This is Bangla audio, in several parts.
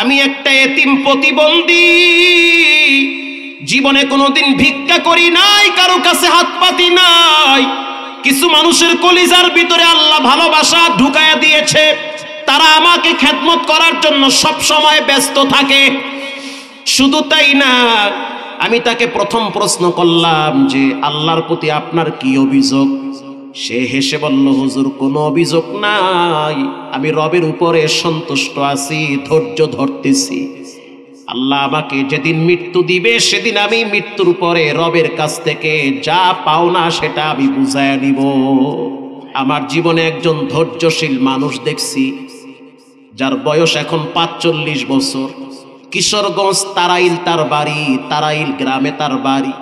আমি একটা এতিম প্রতিবন্ধী, জীবনে কোনোদিন ভিক্ষা করি নাই, কারো কাছে হাত পাতি নাই। কিছু মানুষের কলিজার ভিতরে আল্লাহ ভালোবাসা ঢুকায়া দিয়েছে, তারা আমাকে খেদমত করার জন্য সব সময় ব্যস্ত থাকে। শুধু তাই না, আমি তাকে প্রথম প্রশ্ন করলাম যে আল্লাহর প্রতি আপনার কি অভিযোগ? সে হেসে বলল, হুজুর কোনো অভিযোগ নাই, আমি রবের উপরে সন্তুষ্ট আছি, ধৈর্য ধরতেছি। আল্লাহ আমাকে যেদিন মৃত্যু দিবে সেদিন আমি মৃত্যুর পরে রবের কাছ থেকে যা পাওনা সেটা আমি বুঝায় নিব। আমার জীবনে একজন ধৈর্যশীল মানুষ দেখছি, যার বয়স এখন ৪৫ বছর। কিশোরগঞ্জ তারাইল তার বাড়ি, তারাইল গ্রামে তার বাড়ি।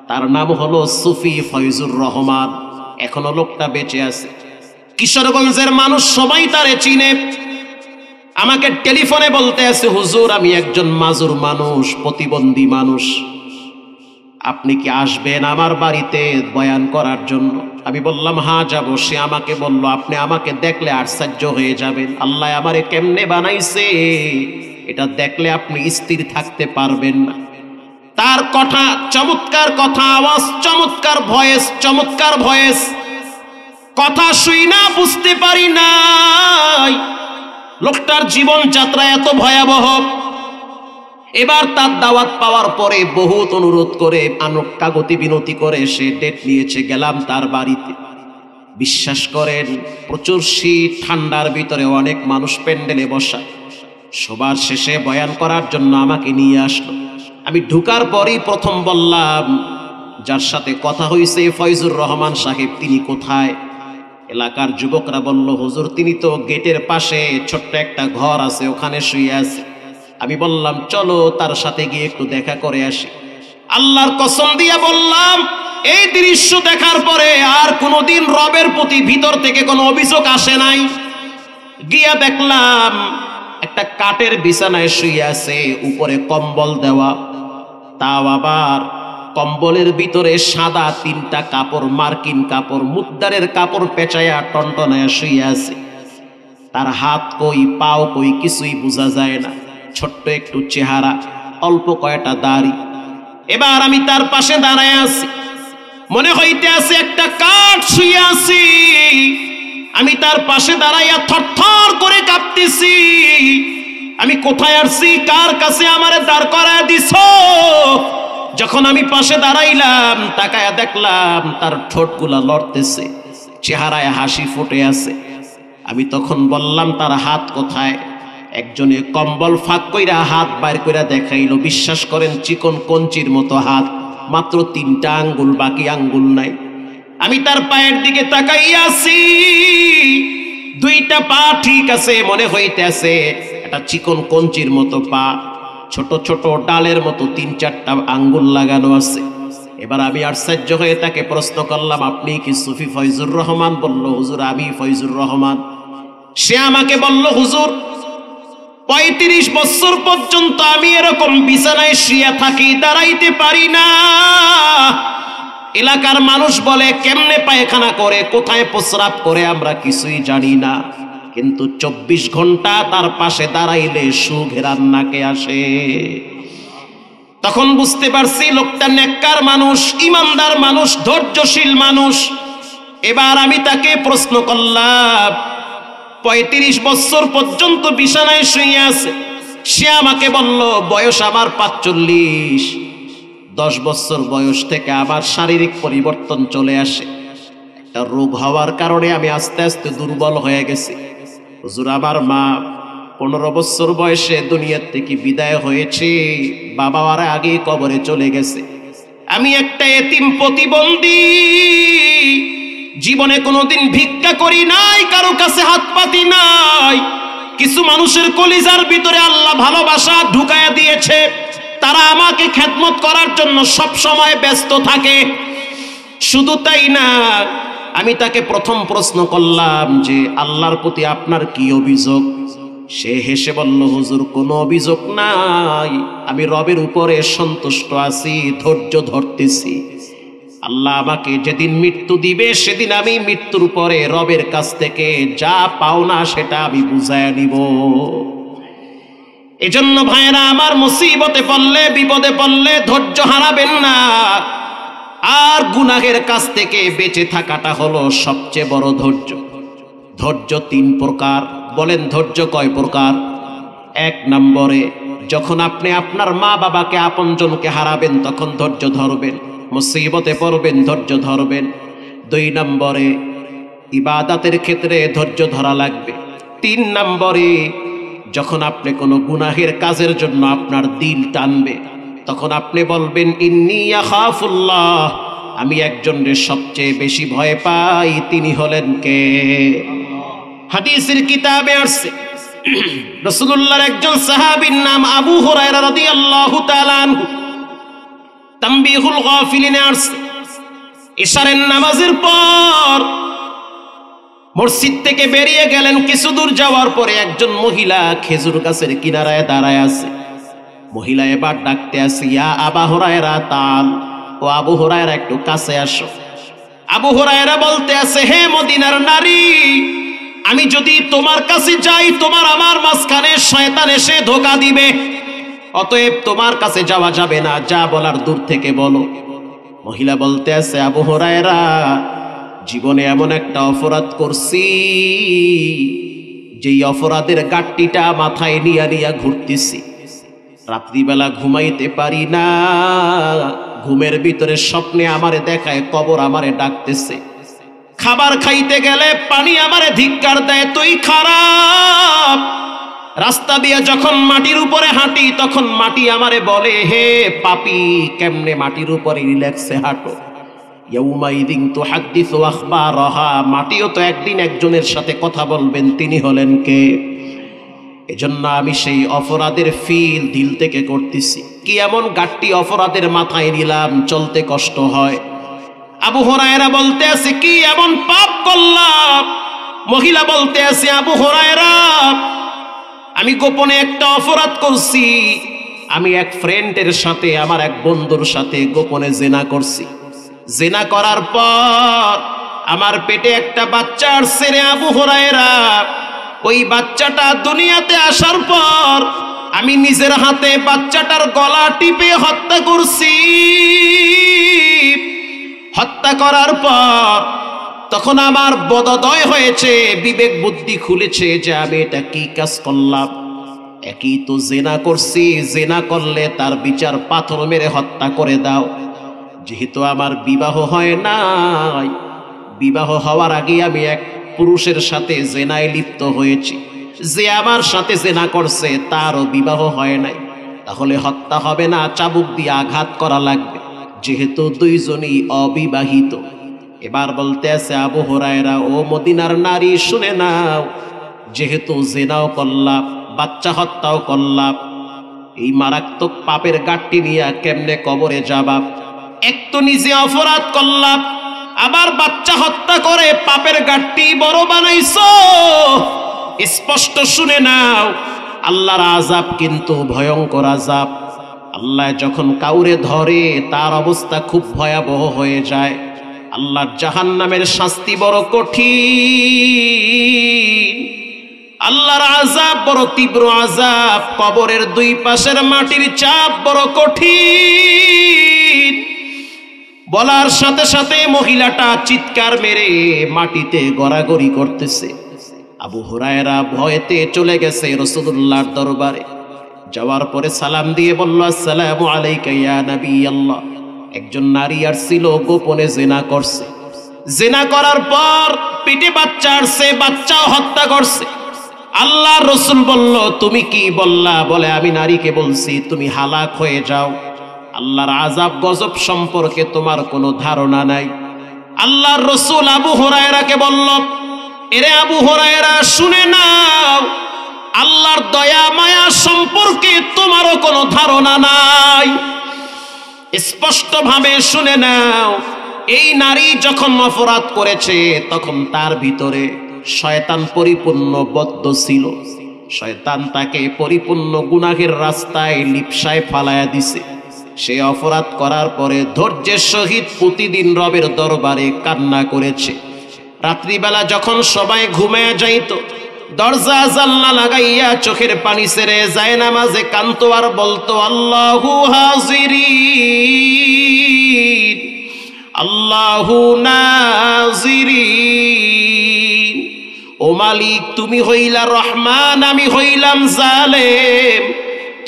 তার নাম হলো সুফি ফয়জুর রহমান। এখনো লোকটা বেঁচে আছে। কিশোরগঞ্জের মানুষ সবাই তারে চিনে। আমাকে টেলিফোনে বলতে আছে, হুজুর আমি একজন মাজুর মানুষ, প্রতিবন্ধী মানুষ, আপনি কি আসবেন আমার বাড়িতে বয়ান করার জন্য? আমি বললাম হ্যাঁ যাব। সে আমাকে বলল, আপনি আমাকে দেখলে আশ্চর্য হয়ে যাবেন, আল্লাহ আমারে কেমনে বানাইছে এটা দেখলে আপনি স্থির থাকতে পারবেন না। তার কথা চমৎকার, কথা আওয়াজ চমৎকার, ভয়েস চমৎকার ভয়েস, কথা শুই না বুঝতে পারি নাই লোকটার জীবন যাত্রা এত ভয়াবহ। এবার তার দাওয়াত পাওয়ার পরে বহুত অনুরোধ করে, কাগতি বিনতি করে সে ডেট নিয়েছে। গেলাম তার বাড়িতে। বিশ্বাস করেন, প্রচুর শীত, ঠান্ডার ভিতরে অনেক মানুষ প্যান্ডেলে বসা। সবার শেষে বয়ান করার জন্য আমাকে নিয়ে আসলো। আমি ঢুকার পরই প্রথম বললাম, যার সাথে কথা হয়েছে ফয়জুর রহমান সাহেব, তিনি কোথায়? এলাকার যুবকরা বলল, হুজুর তিনি তো গেটের পাশে ছোট্ট একটা ঘর আছে, ওখানে শুয়ে আছে। আমি বললাম চলো তার সাথে গিয়ে একটু দেখা করে আসি। আল্লাহর কসম দিয়া বললাম, এই দৃশ্য দেখার পরে আর কোনোদিন রবের প্রতি ভিতর থেকে কোনো অভিযোগ আসে নাই। গিয়া দেখলাম একটা কাঠের বিছানায় শুয়ে আছে, উপরে কম্বল দেওয়া, তাও আবার কম্বলের ভিতরে সাদা 3টা কাপড়, মার্কিন কাপড়, মুদ্দারের কাপড় পেঁচায়া টনটনায়া শুয়ে আছে। তার হাত কই, পাও কই, কিছুই বোঝা যায় না। ছোট্ট একটু চেহারা, অল্প কয়টা দাড়ি। এবার আমি তার পাশে দাঁড়ায় আছি, মনে হইতে আছে একটা কাঠ শুয়ে আছি। আমি তার পাশে দাঁড়াইয়া থরথর করে কাঁপতেছি। আমি কোথায় আসছি, কার কাছে আমারে দাঁড় করায় দিছো? যখন আমি পাশে দাঁড়াইলাম, তাকায়া দেখলাম তার ঠোঁটগুলা লড়তেছে, চেহারায় হাসি ফুটে আছে। আমি তখন বললাম, তার হাত কোথায়? একজনে কম্বল ফাঁক কইরা হাত বাইর কইরা দেখাইলো। বিশ্বাস করেন, চিকন কঞ্চির মতো হাত, মাত্র 3টা আঙ্গুল, বাকি আঙ্গুল নাই। আমি তার পায়ের দিকে তাকাইয়া আছি, 2টা পা ঠিক আছে, মনে হইতে আছে একটা চিকন কঞ্চির মতো পা, ছোট ছোট ডালের মতো 3-4টা আঙ্গুল লাগানো আছে। এবার আমি আশ্চর্য হয়ে তাকে প্রশ্ন করলাম, আপনি কি সুফি ফয়জুর রহমান? বলল, হুজুর আমি ফয়জুর রহমান। সে আমাকে বলল, হুজুর 35 বছর পর্যন্ত আমি এরকম বিছানায় শুয়ে থাকি, দাঁড়াইতে পারি না। এলাকার মানুষ বলে কেমনে পায়খানা করে, কোথায় প্রস্রাব করে আমরা কিছুই জানি না, কিন্তু 24 ঘন্টা তার পাশে দাঁড়াইলে সুঘেরান নাকে আসে। তখন বুঝতে পারছি লোকটা নেককার মানুষ, ইমানদার মানুষ, ধৈর্যশীল মানুষ। এবার আমি তাকে প্রশ্ন করলাম, 35 বছর পর্যন্ত বিছানায় শুয়ে আছে। সে আমাকে বলল, বয়স আমার 45। 10 বছর বয়স থেকে আবার শারীরিক পরিবর্তন চলে আসে। একটা রোগ হওয়ার কারণে আমি আস্তে আস্তে দুর্বল হয়ে গেছি। হুজুর আমার মা 15 বছর বয়সে দুনিয়ার থেকে বিদায় হয়েছে, বাবা আর আগে কবরে চলে গেছে। আমি একটা এতিম প্রতিবন্ধী, জীবনে কোনোদিন ভিক্ষা করি নাই, কারো কাছে হাত পাতি নাই। কিছু মানুষের কলিজার ভিতরে আল্লাহ ভালোবাসা ঢুকায়া দিয়েছে, তারা আমাকে খেদমত করার জন্য সব সময় ব্যস্ত থাকে। শুধু তাই না, আমি তাকে প্রথম প্রশ্ন করলাম যে আল্লাহর প্রতি আপনার কি অভিযোগ? সে হেসে বলল, হুজুর কোনো অভিযোগ নাই, আমি রবের উপরে সন্তুষ্ট আছি, ধৈর্য ধরতেছি। আল্লাহ আমাকে যেদিন মৃত্যু দিবে সেদিন আমি মৃত্যুর পরে রবের কাছ থেকে যা পাওনা সেটা আমি বুঝায় নিব। এজন্য ভাইরা আমার, মুসিবতে পড়লে, বিপদে পড়লে ধৈর্য হারাবেন না। আর গুনাহের কাছ থেকে বেঁচে থাকাটা হলো সবচেয়ে বড় ধৈর্য। ধৈর্য 3 প্রকার। বলেন ধৈর্য কয় প্রকার? 1 নম্বরে, যখন আপনি আপনার মা বাবাকে, আপনজনকে হারাবেন তখন ধৈর্য ধরবেন, মুসিবতে পড়বেন ধৈর্য ধরবেন। 2 নম্বরে, ইবাদতের ক্ষেত্রে ধৈর্য ধরা লাগবে। 3 নম্বরে, যখন আপনি কোনো গুনাহের কাজের জন্য আপনার দিল টানবে তখন আপনি বলবেন ইন্নী আখাফুল্লাহ, আমি একজনের সবচেয়ে বেশি ভয় পাই, তিনি হলেন কে? হাদিসের কিতাবে আসছে, রাসূলুল্লাহর একজন সাহাবীর নাম আবু হুরায়রা রাদিয়াল্লাহু তাআলা আনহু, তানবীহুল গাফিলিনে আসছে, ইশারের নামাজের পর মসজিদ থেকে বেরিয়ে গেলেন। কিছু দূর যাওয়ার পরে একজন মহিলা খেজুর গাছের কিনারায় দাঁড়ায় আছে। মহিলা এবার ডাকতে আসে, ইয়া আবা হুরায়রা তাল, ও আবু হুরায়রা একটু কাছে আসো। আবু হুরায়রা বলতে আছে, হে মদিনার নারী, আমি যদি তোমার কাছে যাই তোমার আমার মাঝখানে শয়তান এসে ধোঁকা দিবে, অতএব তোমার কাছে যাওয়া যাবে না, যা বলার দূর থেকে বলো। মহিলা বলতে আছে, আবু হুরায়রা, জীবনে এমন একটা অপরাধ করছি যেই অপরাধের গাট্টিটা মাথায় নিয়া নিয়া ঘুরতেছি, রাত্রিবেলা ঘুমাইতে পারি না, ঘুমের ভিতরে স্বপ্নে আমারে দেখায় কবর আমারে ডাকতেছে, খাবার খাইতে গেলে পানি আমারে ধিক্কার দেয়, তুই খারাপ। রাস্তা দিয়ে যখন মাটির উপরে হাঁটি তখন মাটি আমারে বলে, হে পাপী, কেমনে মাটির উপরে রিল্যাক্সে হাঁটো। ইয়াউমাইদিন তুহাদ্দিসু আখবারাহা, মাটিও তো একদিন একজনের সাথে কথা বলবেন, তিনি হলেন কে? এজন্য আমি সেই অপরাধের ফিল দিল থেকে করতেছি। কি এমন গাট্টি অপরাধের মাথায় নিলাম, চলতে কষ্ট হয়। আবু হুরায়রা বলতে আছে, কি এমন পাপ করলাম? মহিলা বলতে আছে, আবু হুরায়রা, আমি গোপনে একটা অপরাধ করছি। আমি এক ফ্রেন্ডের সাথে, আমার এক বন্ধুর সাথে গোপনে জিনা করছি। জিনা করার পর আমার পেটে একটা বাচ্চা আসছে রে আবু হুরায়রা। ওই বাচ্চাটা দুনিয়াতে আসার পর আমি নিজের হাতে বাচ্চাটার গলা টিপে হত্যা করছি। হত্যা করার পর তখন আমার বোধোদয় হয়েছে, বিবেক বুদ্ধি খুলেছে যে আমি এটা কি কাজ করলাম। একই তো জিনা করছি, জিনা করলে তার বিচার পাথর মেরে হত্যা করে দাও। যেহেতু আমার বিবাহ হয় নাই, বিবাহ হওয়ার আগে আমি এক পুরুষের সাথে জেনায় লিপ্ত হয়েছি, যে আমার সাথে জেনা করছে তারও বিবাহ হয় নাই, তাহলে হত্যা হবে না, চাবুক দিয়ে আঘাত করা লাগবে, যেহেতু দুইজনই অবিবাহিত। এবার বলতে আছে, আবু হুরায়রা, ও মদিনার নারী, শুনে নাও, যেহেতু জেনাও করলাম, বাচ্চা হত্যাও করলাম, এই মারাত্মক পাপের গাট্টি নিয়ে কেমনে কবরে যাবা? এক তো নিজে অপরাধ করলাম, আবার বাচ্চা হত্যা করে পাপের গাট্টি বড় বানাইছো। স্পষ্ট শুনে নাও, আল্লাহর আযাব কিন্তু ভয়ঙ্কর আযাব। আল্লাহ যখন কাউরে ধরে তার অবস্থা খুব ভয়াবহ হয়ে যায়। আল্লাহর জাহান্নামের শাস্তি বড় কঠিন, আল্লাহর আযাব বড় তীব্র আযাব, কবরের দুই পাশের মাটির চাপ বড় কঠিন। বলার সাথে সাথে মহিলাটা চিৎকার মেরে মাটিতে গড়াগড়ি করতেছে। আবু হুরায়রা ভয়েতে চলে গেছে রাসূলুল্লাহর দরবারে। যাওয়ার পরে সালাম দিয়ে বলল, আসসালামু আলাইকা ইয়া নবী আল্লাহ। একজন নারী আসছিল, গোপনে জিনা করছে, জিনা করার পর পেটে বাচ্চা আসছে, বাচ্চাও হত্যা করছে। আল্লাহর রাসূল বলল, তুমি কি বললা? বলে, আমি নারীকে বলছি তুমি হালাক হয়ে যাও, আল্লাহর আযাব গজব সম্পর্কে তোমার কোনো ধারণা নাই। আল্লাহর রাসূল আবু হুরায়রাকে বলল, এরে আবু হুরায়রা, শুনে নাও, আল্লাহর দয়া মায়া সম্পর্কে তোমারও কোনো ধারণা নাই। স্পষ্ট ভাবে শুনে নাও, এই নারী যখন অপরাধ করেছে তখন তার ভিতরে শয়তান পরিপূর্ণ বদ্ধ ছিল। শয়তান তাকে পরিপূর্ণ গুনাহের রাস্তায় লিপ্সায় ফালায়া দিছে। সে অপরাধ করার পরে ধৈর্যের সহিত প্রতিদিন রবের দরবারে কান্না করেছে। রাত্রিবেলা যখন সবাই ঘুমিয়ে যাইত, দরজা জানলা লাগাইয়া চোখের পানি ছেড়ে যায় নামাজে কান্ত আর বলতো আল্লাহু হাজিরিন আল্লাহু নাজিরিন। ও মালিক, তুমি হইলা রহমান, আমি হইলাম জালেম।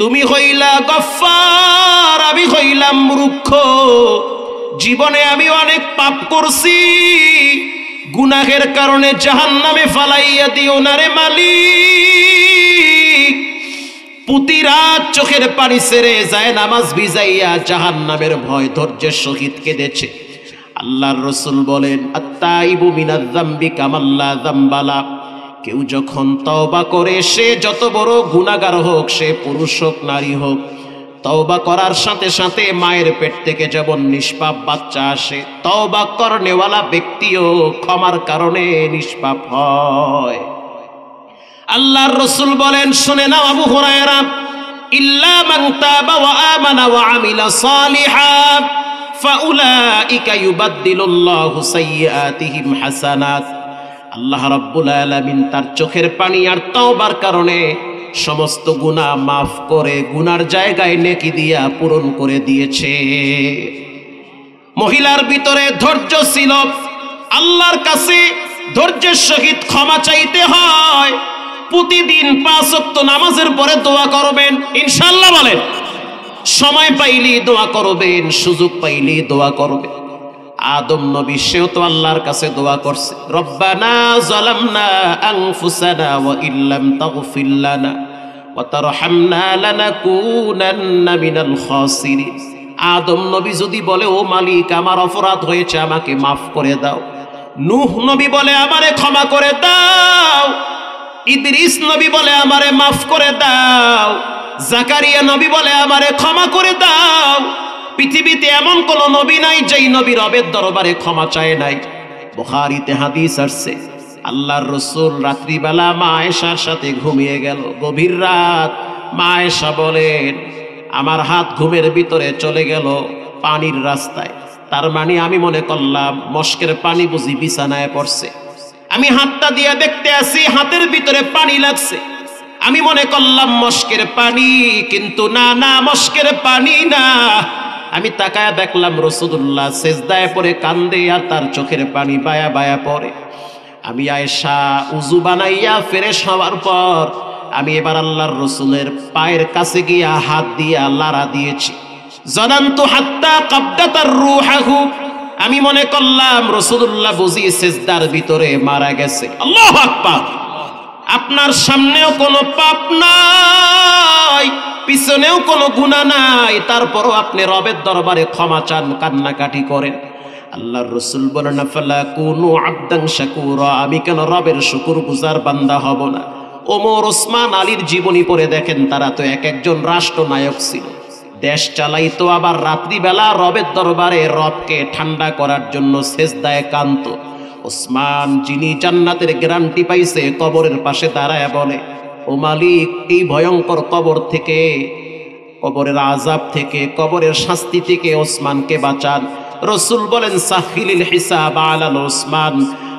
তুমি হইলা গফফার, আমি হইলাম মূর্খ। জীবনে আমি অনেক পাপ করছি, গুনাহের কারণে জাহান্নামে ফালাইয়া দিও না রে মালিক। প্রতি রাত চোখের পানি ছেড়ে যায় নামাজ ভিজাইয়া জাহান্নামের ভয় ধৈর্যের সহিত কেঁদেছে। আল্লাহর রাসূল বলেন, আত্তাইবু মিনাজ যামবি কামাল্লা যামবালা। কেউ যখন তওবা করে, সে যত বড় গুনাহগার হোক, সে পুরুষ হোক নারী হোক, তওবা করার সাথে সাথে মায়ের পেট থেকে যেমন নিষ্পাপ বাচ্চা আসে, তওবা করনেওয়ালা ব্যক্তিও ক্ষমার কারণে নিষ্পাপ হয়। আল্লাহর রাসূল বলেন, শুনে নাও আবু হুরায়রা, ইল্লা মান তাবা ওয়া আমানা ওয়া আমিলা সালিহান ফাউলাইকা ইউবাদদিলুল্লাহু সাইয়্যাতিহিম হাসানাত। আল্লাহ রাব্বুল আলামিন তার চোখের পানি আর তওবার কারণে সমস্ত গুনাহ মাফ করে গুনার জায়গায় নেকি দিয়া পূরণ করে দিয়েছে। মহিলার ভিতরে ধৈর্য ছিল, আল্লাহর কাছে ধৈর্যের সহিত ক্ষমা চাইতে হয়। প্রতিদিন 5 ওয়াক্ত নামাজের পরে দোয়া করবেন ইনশাআল্লাহ। বলেন, সময় পাইলেই দোয়া করবেন, সুযোগ পাইলেই দোয়া করবেন। আদম নবী সেও তো আল্লাহর কাছে দোয়া করছে, রব্বানা যালামনা আনফুসানা ওয়া ইল্লাম তাগফির লানা ওয়া তারহামনা লানাকুনান্না মিনাল খাসিরিন। আদম নবী যদি বলে, ও মালিক আমার অপরাধ হয়েছে, আমাকে মাফ করে দাও। নূহ নবী বলে, আমারে ক্ষমা করে দাও। ইদ্রিস নবী বলে, আমারে মাফ করে দাও। জাকারিয়া নবী বলে, আমারে ক্ষমা করে দাও। পৃথিবীতে এমন কোন নবী নাই যেই নবী রবের দরবারে ক্ষমা চায় নাই। বুখারীতে হাদিস আসছে, আল্লাহর রাসূল রাত্রিবেলা মা আয়েশার সাথে ঘুমিয়ে গেল। গভীর রাত মা আয়েশা বলেন, আমার হাত ঘুমের ভিতরে চলে গেল পানির রাস্তায়। তার মানে আমি মনে করলাম মস্কের পানি বুঝি বিছানায় পড়ছে। আমি হাতটা দিয়ে দেখতে আসি, হাতের ভিতরে পানি লাগছে। আমি মনে করলাম মস্কের পানি, কিন্তু না না, মস্কের পানি না। আমি তাকায় দেখলাম রাসূলুল্লাহ সেজদায় পড়ে কান্দে আর তার চোখের পানি বায়া বায়া পড়ে। আমি আয়েশা উযু বানাইয়া ফ্রেশ হওয়ার পর আমি এবার আল্লাহর রাসূলের পায়ের কাছে গিয়া হাত দিয়া লাড়া দিয়েছি। জানান্তু হাত্তা কাবদাতার রূহাহু, আমি মনে করলাম রাসূলুল্লাহ বুঝি সেজদার ভিতরে মারা গেছে। আল্লাহু আকবার। আপনার সামনেও কোনো পাপ নাই, পিছনেও কোনো গুনাহ নাই, তারপরও আপনি রবের দরবারে ক্ষমা চান, কান্নাকাটি করেন। আল্লাহর রাসূল বলেন, ফালা কুনু আবদান শাকুরা, আমি কেন রবের শুকরগুজার বান্দা হব না? ওমর, ওসমান, আলীর জীবনী পড়ে দেখেন, তারা তো এক একজন রাষ্ট্রনায়ক ছিল, দেশ চালাইতো, আবার রাত্রিবেলা রবের দরবারে রবকে ঠান্ডা করার জন্য সেজদায় কান্ত। ওসমান, যিনি জান্নাতের গ্যারান্টি পাইছে, কবরের পাশে দাঁড়ায় বলে, ও মালিক, এই ভয়ঙ্কর কবর থেকে, কবরের আযাব থেকে, কবরের শাস্তি থেকে ওসমানকে বাঁচান। রাসূল বলেন, সাহিলিল হিসাব আলাল ওসমান,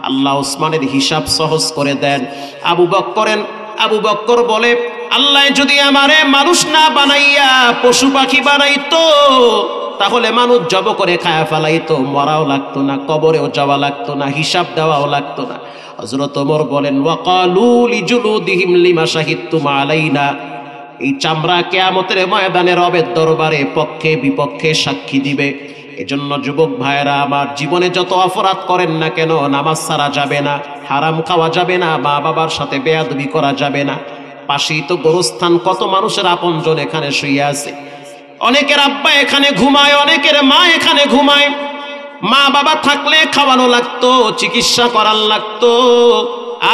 আল্লাহ ওসমানের হিসাব সহজ করে দেন। আবু বকর বলে, আল্লাহ যদি আমারে মানুষ না বানাইয়া পশু পাখি বানাইতো, তাহলে মানুষ জব করে খায়া ফেলাইতো, মরাও লাগতো না, কবরেও যাওয়া লাগতো না, হিসাব দেওয়াও লাগতো না। হযরত ওমর বলেন, ওয়াকালু লিজুলুদিহিম লিমা শাহিদতুম আলাইনা, এই চামড়া কিয়ামতের ময়দানে রবের দরবারে পক্ষে বিপক্ষে সাক্ষী দিবে। এজন্য যুবক ভাইরা আমার, জীবনে যত অপরাধ করেন না কেন, নামাজ ছাড়া যাবে না, হারাম খাওয়া যাবে না, মা বাবার সাথে বেয়াদবি করা যাবে না। পাশেই তো গোরস্থান, কত মানুষের আপনজন এখানে শুয়ে আছে। অনেকের আব্বা এখানে ঘুমায়, অনেকের মা এখানে ঘুমায়। মা বাবা থাকলে খাওয়ানো লাগতো, চিকিৎসা করার লাগতো।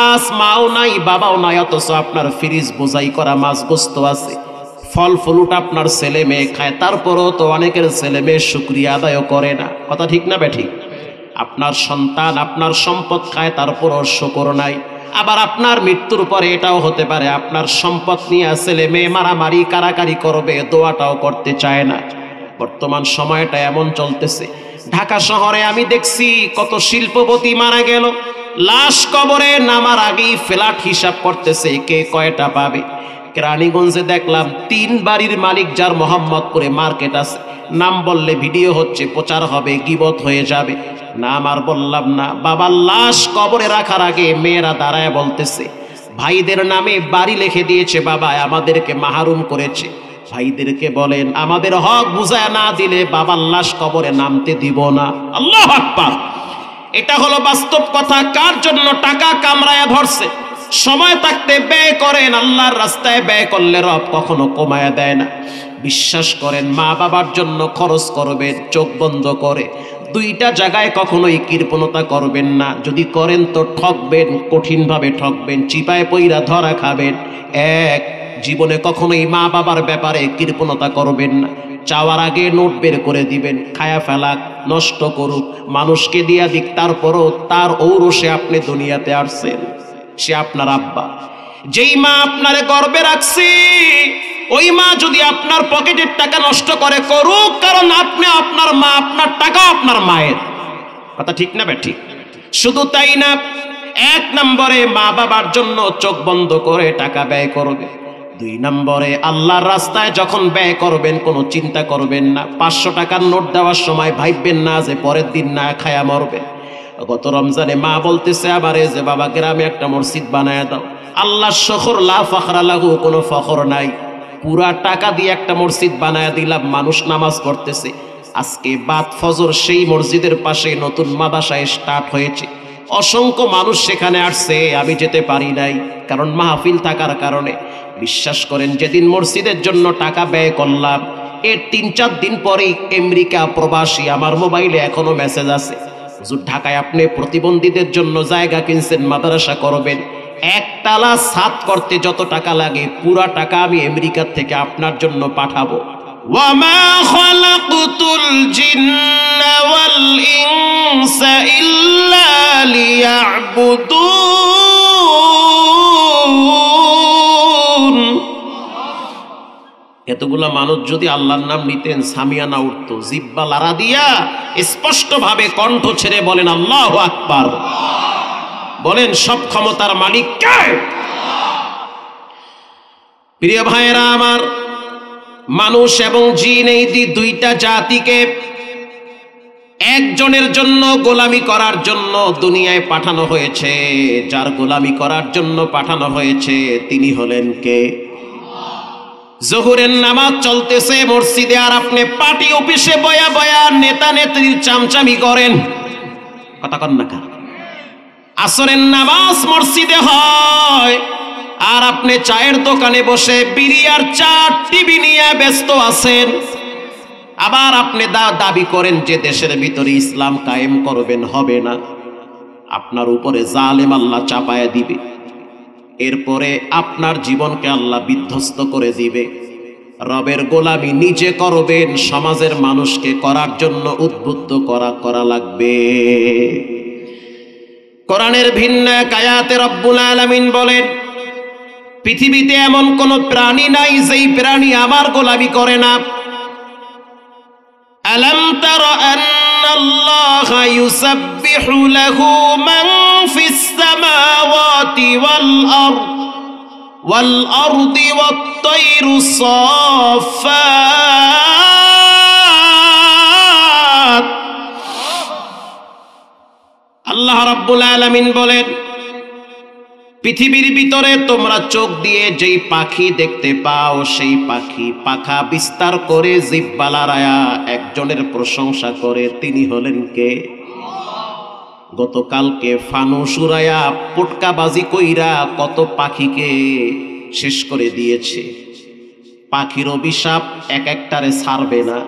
আজ মাও নাই, বাবাও নাই, অথচ আপনার ফ্রিজ বোঝাই করা মাছ গোস্ত আছে, ফল ফলুট আপনার ছেলে মেয়ে খায়, তারপরও তো অনেকের ছেলে মেয়ে শুকরিয়া আদায় করে না। কথা ঠিক না বেঠিক? আপনার সন্তান আপনার সম্পদ খায়, তারপরও শুকর নাই। আবার আপনার মৃত্যুর পরে এটাও হতে পারে, আপনার সম্পদ নিয়ে ছেলে মেয়ে মারামারি কারাকারি করবে, দোয়াটাও করতে চায় না। বর্তমান সময়টা এমন চলতেছে। ঢাকা শহরে আমি দেখছি কত শিল্পপতি মারা গেল, লাশ কবরে নামার আগেই ফ্ল্যাট হিসাব করতেছে কে কয়টা পাবে। কেরানীগঞ্জে দেখলাম 3 বাড়ির মালিক যার মোহাম্মদপুরে মার্কেট আছে, নাম বললে ভিডিও হচ্ছে, প্রচার হবে, গীবত হয়ে যাবে, নাম আর বললাম না। বাবার লাশ কবরে রাখার আগে মেয়েরা দাঁড়ায় বলতেছে ভাইদের নামে বাড়ি লিখে দিয়েছে বাবা, আমাদেরকে মাহরুম করেছে। ভাইদেরকে বলেন আমাদের হক বুঝায় না দিলে বাবার লাশ কবরে নামতে দিব না। আল্লাহু আকবার। এটা হলো বাস্তব কথা। কার জন্য টাকা কামড়ায়া ধরছে, সময় থাকতে ব্যয় করেন, আল্লাহর রাস্তায় ব্যয় করলে রব কখনো কমায়া দেয় না। বিশ্বাস করেন, মা বাবার জন্য খরচ করবেন চোখ বন্ধ করে। 2টা জায়গায় কখনোই কৃপণতা করবেন না, যদি করেন তো ঠকবেন, কঠিনভাবে ঠকবেন, চিপায় পইরা ধরা খাবেন। 1, জীবনে কখনোই মা বাবার ব্যাপারে কৃপণতা করবেন না। চাওয়ার আগে নোট বের করে দিবেন, খায়া ফেলাক, নষ্ট করুক, মানুষকে দিয়া দিক, তারপরও তার ঔরসে আপনি দুনিয়াতে আসছেন, সে আপনার আব্বা। যেই মা আপনারে গর্বে রাখছি, ওই মা যদি আপনার পকেটের টাকা নষ্ট করে, করুক, কারণ আপনি আপনার মা, আপনার টাকা আপনার মায়ের। কথা ঠিক না ঠিক? শুধু তাই না, 1 নম্বরে মা বাবার জন্য চোখ বন্ধ করে টাকা ব্যয় করবে। 2 নম্বরে আল্লাহর রাস্তায় যখন ব্যয় করবেন কোনো চিন্তা করবেন না। 500 টাকার নোট দেওয়ার সময় ভাববেন না যে পরের দিন না খায়া মরবে। গত রমজানে মা বলতেছে আমারে যে বাবা গ্রামে একটা মসজিদ বানায় দাও। আল্লাহ শখর লা ফখরা লাহু, কোনো ফখর নাই। পুরা টাকা দিয়ে একটা মসজিদ বানায় দিলাম, মানুষ নামাজ পড়তেছে। আজকে বাদ ফজর সেই মসজিদের পাশে নতুন মাদ্রাসা স্টার্ট হয়েছে, অসংখ্য মানুষ সেখানে আসছে, আমি যেতে পারি নাই কারণ মাহফিল থাকার কারণে। বিশ্বাস করেন, যেদিন মসজিদের জন্য টাকা ব্যয় করলাম, এর 3-4 দিন পরেই আমেরিকা প্রবাসী আমার মোবাইলে এখনো মেসেজ আছে, হুজুর ঢাকায় আপনি প্রতিবন্ধীদের জন্য জায়গা কিনছেন, মাদ্রাসা করবেন, 1 তালা ছাদ করতে যত টাকা লাগে পুরা টাকা আমি আমেরিকা থেকে আপনার জন্য পাঠাবো। ওয়ামা খালাকতুল জিন্না ওয়াল ইনসা ইল্লা লিয়াবুদুন। এতগুলা মানুষ যদি আল্লাহর নাম নিতেন, সামিয়ানা উঠতো, জিব্বা লারা দিয়া স্পষ্ট ভাবে কণ্ঠ ছেড়ে বলেন আল্লাহু আকবার। বলেন সব ক্ষমতার মালিক কে? প্রিয় ভাইয়েরা আমার, মানুষ এবং জিন এই 2টা জাতিকে একজনের জন্য গোলামি করার জন্য দুনিয়ায় পাঠানো হয়েছে। যার গোলামি করার জন্য পাঠানো হয়েছে তিনি হলেন কে? জোহরের নামাজ চলতেছে মসজিদে, আর আপনি পার্টি অফিসে বয়া বয়া নেতা নেত্রীর চামচামি করেন, কথা কন না কা? আসরের নামাজ মসজিদে হয়, আর আপনি চায়ের দোকানে বসে বিড়ি আর চা টিভি নিয়ে ব্যস্ত আছেন। আবার আপনি দাবি করেন যে দেশের ভিতরে ইসলাম কায়েম করবেন, হবে না, আপনার উপরে জালেম আল্লাহ চাপায়া দিবে, এরপরে আপনার জীবনকে আল্লাহ বিধ্বস্ত করে দিবে। রবের গোলামি নিজে করবেন, সমাজের মানুষকে করার জন্য উদ্বুদ্ধ করা লাগবে। কোরআনের ভিন্ন এক আয়াতে রব্বুল আলামিন বলেন, পৃথিবীতে এমন কোন প্রাণী নাই যেই প্রাণী আমার গোলামি করে না। আলাম তারা আন্নাল্লাহা ইউসাব্বিহু লাহু মান ফিস সামাওয়াতি ওয়াল আরদি ওয়াত তায়রু সাফফাত। আল্লাহ রাব্বুল আলামিন বলেন, পৃথিবীর ভিতরে তোমরা চোখ দিয়ে যেই পাখি দেখতে পাও, সেই পাখি পাখা বিস্তার করে জিহ্বা লড়ায়া একজনের প্রশংসা করে, তিনি হলেন কে? গতকালকে ফানুস উড়ায়া পটকাবাজি কইরা কত পাখিকে শেষ করে দিয়েছে। পাখির অভিশাপ এক একটারে ছাড়বে না,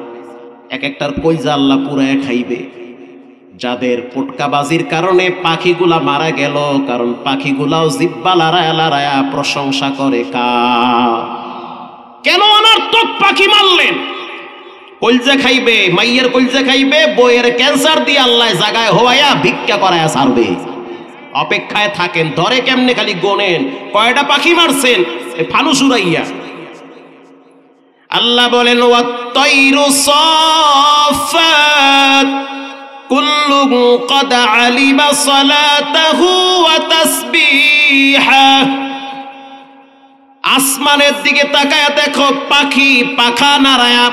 এক একটার কইজা আল্লাহ পুরায় খাইবে। যাদের পটকাবাজির কারণে পাখিগুলা মারা গেল, কারণ পাখিগুলাও জিহ্বা লড়ায়া লড়ায়া প্রশংসা করে কেন অনর্থক পাখি মারলেন? কলজা খাইবে, মাইয়ের কলজা খাইবে, বইয়ের ক্যান্সার দিয়ে আল্লাহ জাগায় হওয়ায়া ভিক্ষা করায়া ছাড়বে। অপেক্ষায় থাকেন, ধরে কেমনে খালি গোনেন কয়টা পাখি মারছেন ফানুস উড়াইয়া। আল্লাহ বলেন ওয়াত তায়রু সাফফাত, কুল্লুন ক্বাদ আলিমা সালাতাহু ওয়া তাসবিহাহু। আসমানের দিকে তাকায়া দেখো, পাখি পাখা নাড়ায়া,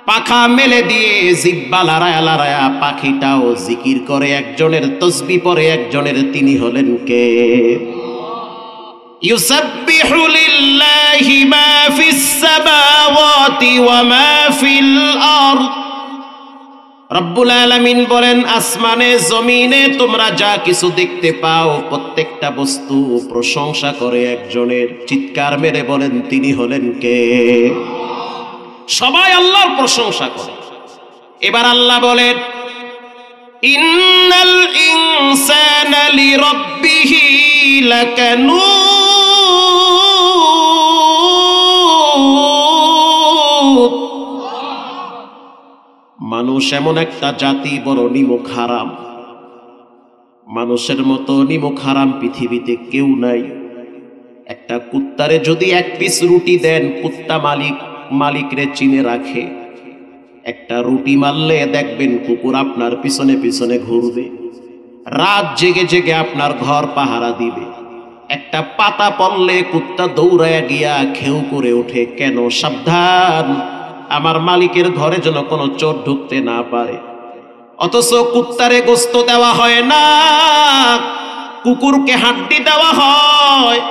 পাখা মেলে দিয়ে জিহ্বা লড়ায়া লড়ায়া পাখিটাও জিকির করে একজনের, তসবিহ পড়ে একজনের। তিনি হলেন কে? ইউসাব্বিহু লিল্লাহি মা ফিস সামাওয়াতি ওয়া মা ফিল আরদ। রব্বুল আলামিন বলেন, আসমানে জমিনে তোমরা যা কিছু দেখতে পাও প্রত্যেকটা বস্তু প্রশংসা করে একজনের। চিৎকার মেরে বলেন, তিনি হলেন কে? সবাই আল্লাহর প্রশংসা করে। এবার আল্লাহ বলেন, ইন্নাল ইনসানা লিরাব্বিহি লাকানুত। মানুষ এমন একটা জাতি, বড় নিমুখ হারাম। মানুষের মতো নিমুখ হারাম পৃথিবীতে কেউ নাই। একটা কুত্তারে যদি এক পিস রুটি দেন, কুত্তা মালিকরে চিনে রাখে। একটা রুটি মারলে দেখবেন কুকুর আপনার পিছনে পিছনে ঘুরবে, রাত জেগে জেগে আপনার ঘর পাহারা দিবে। একটা পাতা পড়লে কুত্তা দৌড়ায়া গিয়া খেউ করে ওঠে, কেন? সাবধান, আমার মালিকের ঘরে যেন কোনো চোর ঢুকতে না পারে। অথচ কুত্তারে গোস্ত দেওয়া হয় না, কুকুরকে হাড্ডি দেওয়া হয়।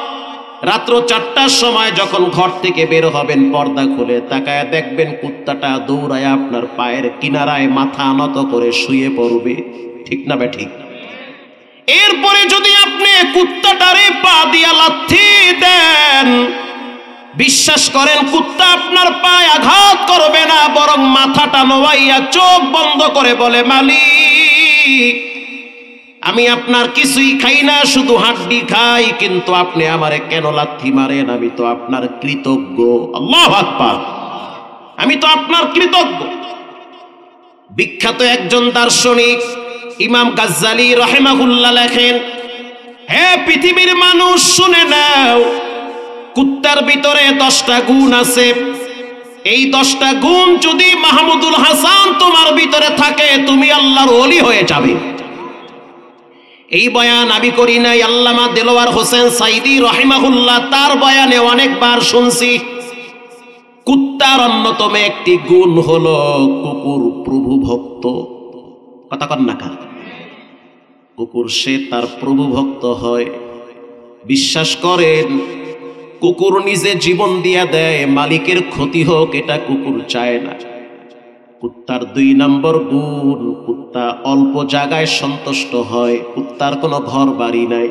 রাত্র 4টার সময় যখন ঘর থেকে বের হবেন, পর্দা খুলে তাকায় দেখবেন কুত্তাটা দৌড়ায় আপনার পায়ের কিনারায় মাথা নত করে শুয়ে পড়বে। ঠিক না ঠিক? এরপরে যদি আপনি কুত্তাটারে পা দিয়া লাথি দেন, বিশ্বাস করেন কুত্তা আপনার পায়ে আঘাত করবে না, বরং মাথাটা নোয়াইয়া চোখ বন্ধ করে বলে, মালিক আমি আপনার কিছুই খাই না, শুধু হাড্ডি খাই, কিন্তু আপনি আমারে কেন লাথি মারেন? আমি তো আপনার কৃতজ্ঞ। আল্লাহু আকবার, আমি তো আপনার কৃতজ্ঞ। বিখ্যাত একজন দার্শনিক ইমাম গাজ্জালি রাহিমাহুল্লাহ লেখেন, হে পৃথিবীর মানুষ শুনে নাও, কুত্তার ভিতরে 10টা গুণ আছে। এই 10টা গুণ যদি মাহমুদুল হাসান তোমার ভিতরে থাকে, তুমি আল্লাহর ওলি হয়ে যাবে। এই বয়ান আমি করি নাই, আল্লামা দেলোয়ার হোসেন সাইদি রাহিমাহুল্লাহ তার বয়ানে অনেকবার শুনছি। কুত্তার অন্যতম একটি গুণ হলো কুকুর প্রভু ভক্ত। কথা কন না কার? কুকুর সে তার প্রভু ভক্ত হয়। বিশ্বাস করেন, কুকুর নিজে জীবন দিয়া দেয়, মালিকের ক্ষতি হোক এটা কুকুর চায় না। কুত্তার 2 নম্বর গুণ, কুত্তা অল্প জায়গায় সন্তুষ্ট হয়। কুত্তার কোনো ঘর বাড়ি নাই।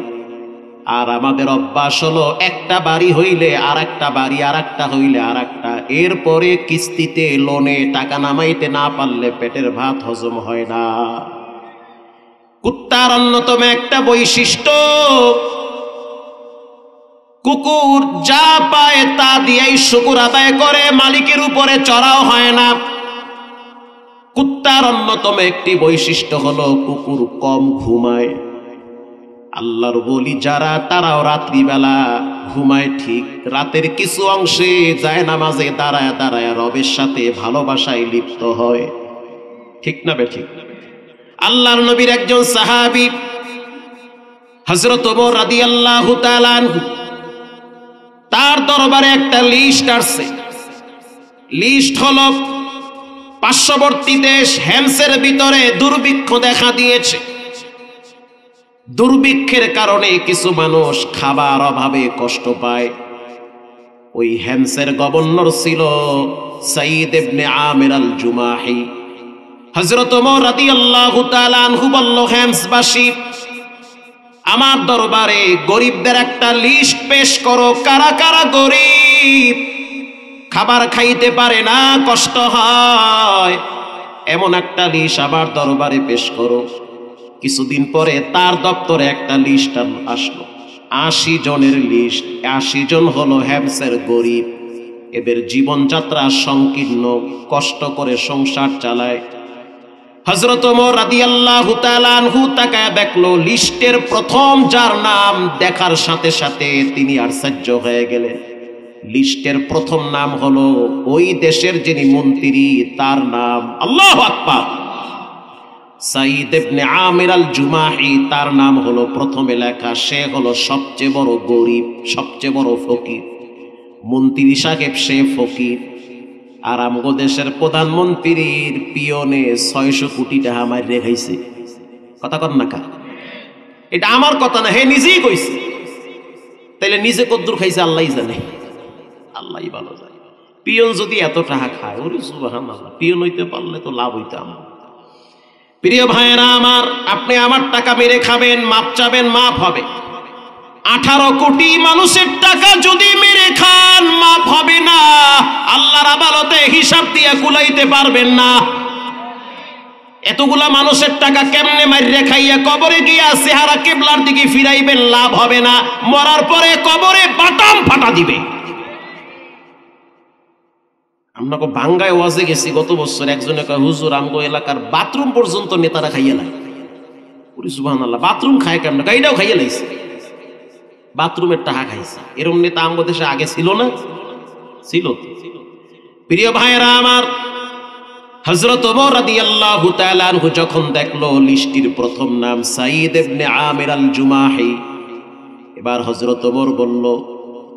আর আমাদের অভ্যাস হলো একটা বাড়ি হইলে আর একটা বাড়ি, আর একটা হইলে আর একটা, এরপরে কিস্তিতে লোনে টাকা নামাইতে না পারলে পেটের ভাত হজম হয় না। কুত্তার অন্যতম একটা বৈশিষ্ট্য, কুকুর যা পায় তা দিয়েই শুকর আদায় করে, মালিকের উপরে চড়াও হয় না। কুত্তার অন্যতম একটি বৈশিষ্ট্য হলো কুকুর কম ঘুমায়। আল্লাহর বলি যারা, তারাও রাত্রিবেলা ঘুমায় ঠিক, রাতের কিছু অংশে যায় নামাজে দাঁড়ায় দাঁড়ায় রবের সাথে ভালোবাসায় লিপ্ত হয়। ঠিক না ঠিক? আল্লাহর নবীর একজন সাহাবী হযরত ওমর রাদিয়াল্লাহু তাআলা আনহু, তার দরবারে একটা লিস্ট আসছে। লিস্ট হলো পার্শ্ববর্তী দেশ হেমসের ভিতরে দুর্ভিক্ষ দেখা দিয়েছে। দুর্ভিক্ষের কারণে কিছু মানুষ খাবার অভাবে কষ্ট পায়। ওই হেমসের গভর্নর ছিল সাইদ ইবনে আমির আল জুমাহি। হযরত ওমর রাদিয়াল্লাহু তাআলা আনহু বলল, হেমসবাসী, আমার দরবারে গরিবদের একটা লিস্ট পেশ করো। কারা কারা গরিব, খাবার খাইতে পারে না, কষ্ট হয়, এমন একটা লিস্ট আমার দরবারে পেশ করো। কিছুদিন পরে তার দপ্তরে একটা লিস্ট আসলো, 80 জনের লিস্ট। 80 জন হলো হেমসের গরিব, এদের জীবনযাত্রা সংকীর্ণ, কষ্ট করে সংসার চালায়। হযরত ওমর রাদিয়াল্লাহু তাআলা আনহু তাকায় দেখলো, লিস্টের প্রথম যার নাম দেখার সাথে সাথে তিনি আশ্চর্য হয়ে গেলেন। লিস্টের প্রথম নাম হলো ওই দেশের যিনি মন্ত্রী, তার নাম। আল্লাহু আকবার। সাঈদ ইবনে আমির আল জুমাহি, তার নাম হলো প্রথমে লেখা। সে হলো সবচেয়ে বড় গরিব, সবচেয়ে বড় ফকির। মন্ত্রী সাহেব সে ফকির, আর আমগো দেশের প্রধানমন্ত্রীর পিয়নে 600 কোটি টাকা মার রেখাইছে। কথা কর না কা, এটা আমার কথা না, হে নিজেই কইছে। তাইলে নিজে কদ্দুর খাইছে আল্লাহই জানে, আল্লাহই ভালো জানে। পিয়ন যদি এত টাকা খায়, ওরে সুবহানাল্লাহ, পিয়ন হইতে পারলে তো লাভ হইতো আমার। প্রিয় ভাইয়েরা আমার, আপনি আমার টাকা মেরে খাবেন, মাপ চাবেন, মাপ হবে। 18 কোটি মানুষের টাকা যদি মেরে খান, মাপ হবে না। আল্লাহর আদালতে হিসাব দিয়ে কুলাইতে পারবেন না। এতগুলা মানুষের টাকা কেমনে মাইরে খাইয়া কবরে গিয়া চেহারা কিবলার দিকে ফিরাইবেন, লাভ হবে না। মরার পরে কবরে বাটাম ফাটা দিবে। আমরা বাঙ্গায় ওয়াজে গেছি গত বছর, একজনে কয় হুজুর আমগো এলাকার বাথরুম পর্যন্ত নেতারা খাইয়া লাই। ওরে সুবহানাল্লাহ, বাথরুম খায় কেমন? গাইটাও খাইয়া লাইছে, বাথরুমের টাকা খাইছে। এরকম নেতা আমগো দেশে আগে ছিল না? ছিল। প্রিয় ভাইয়েরা আমার, হযরত ওমর রাদিয়াল্লাহু তাআলা আনহু যখন দেখলো লিস্টির প্রথম নাম সাঈদ ইবনে আমির আল জুমাহি, এবার হযরত ওমর বলল,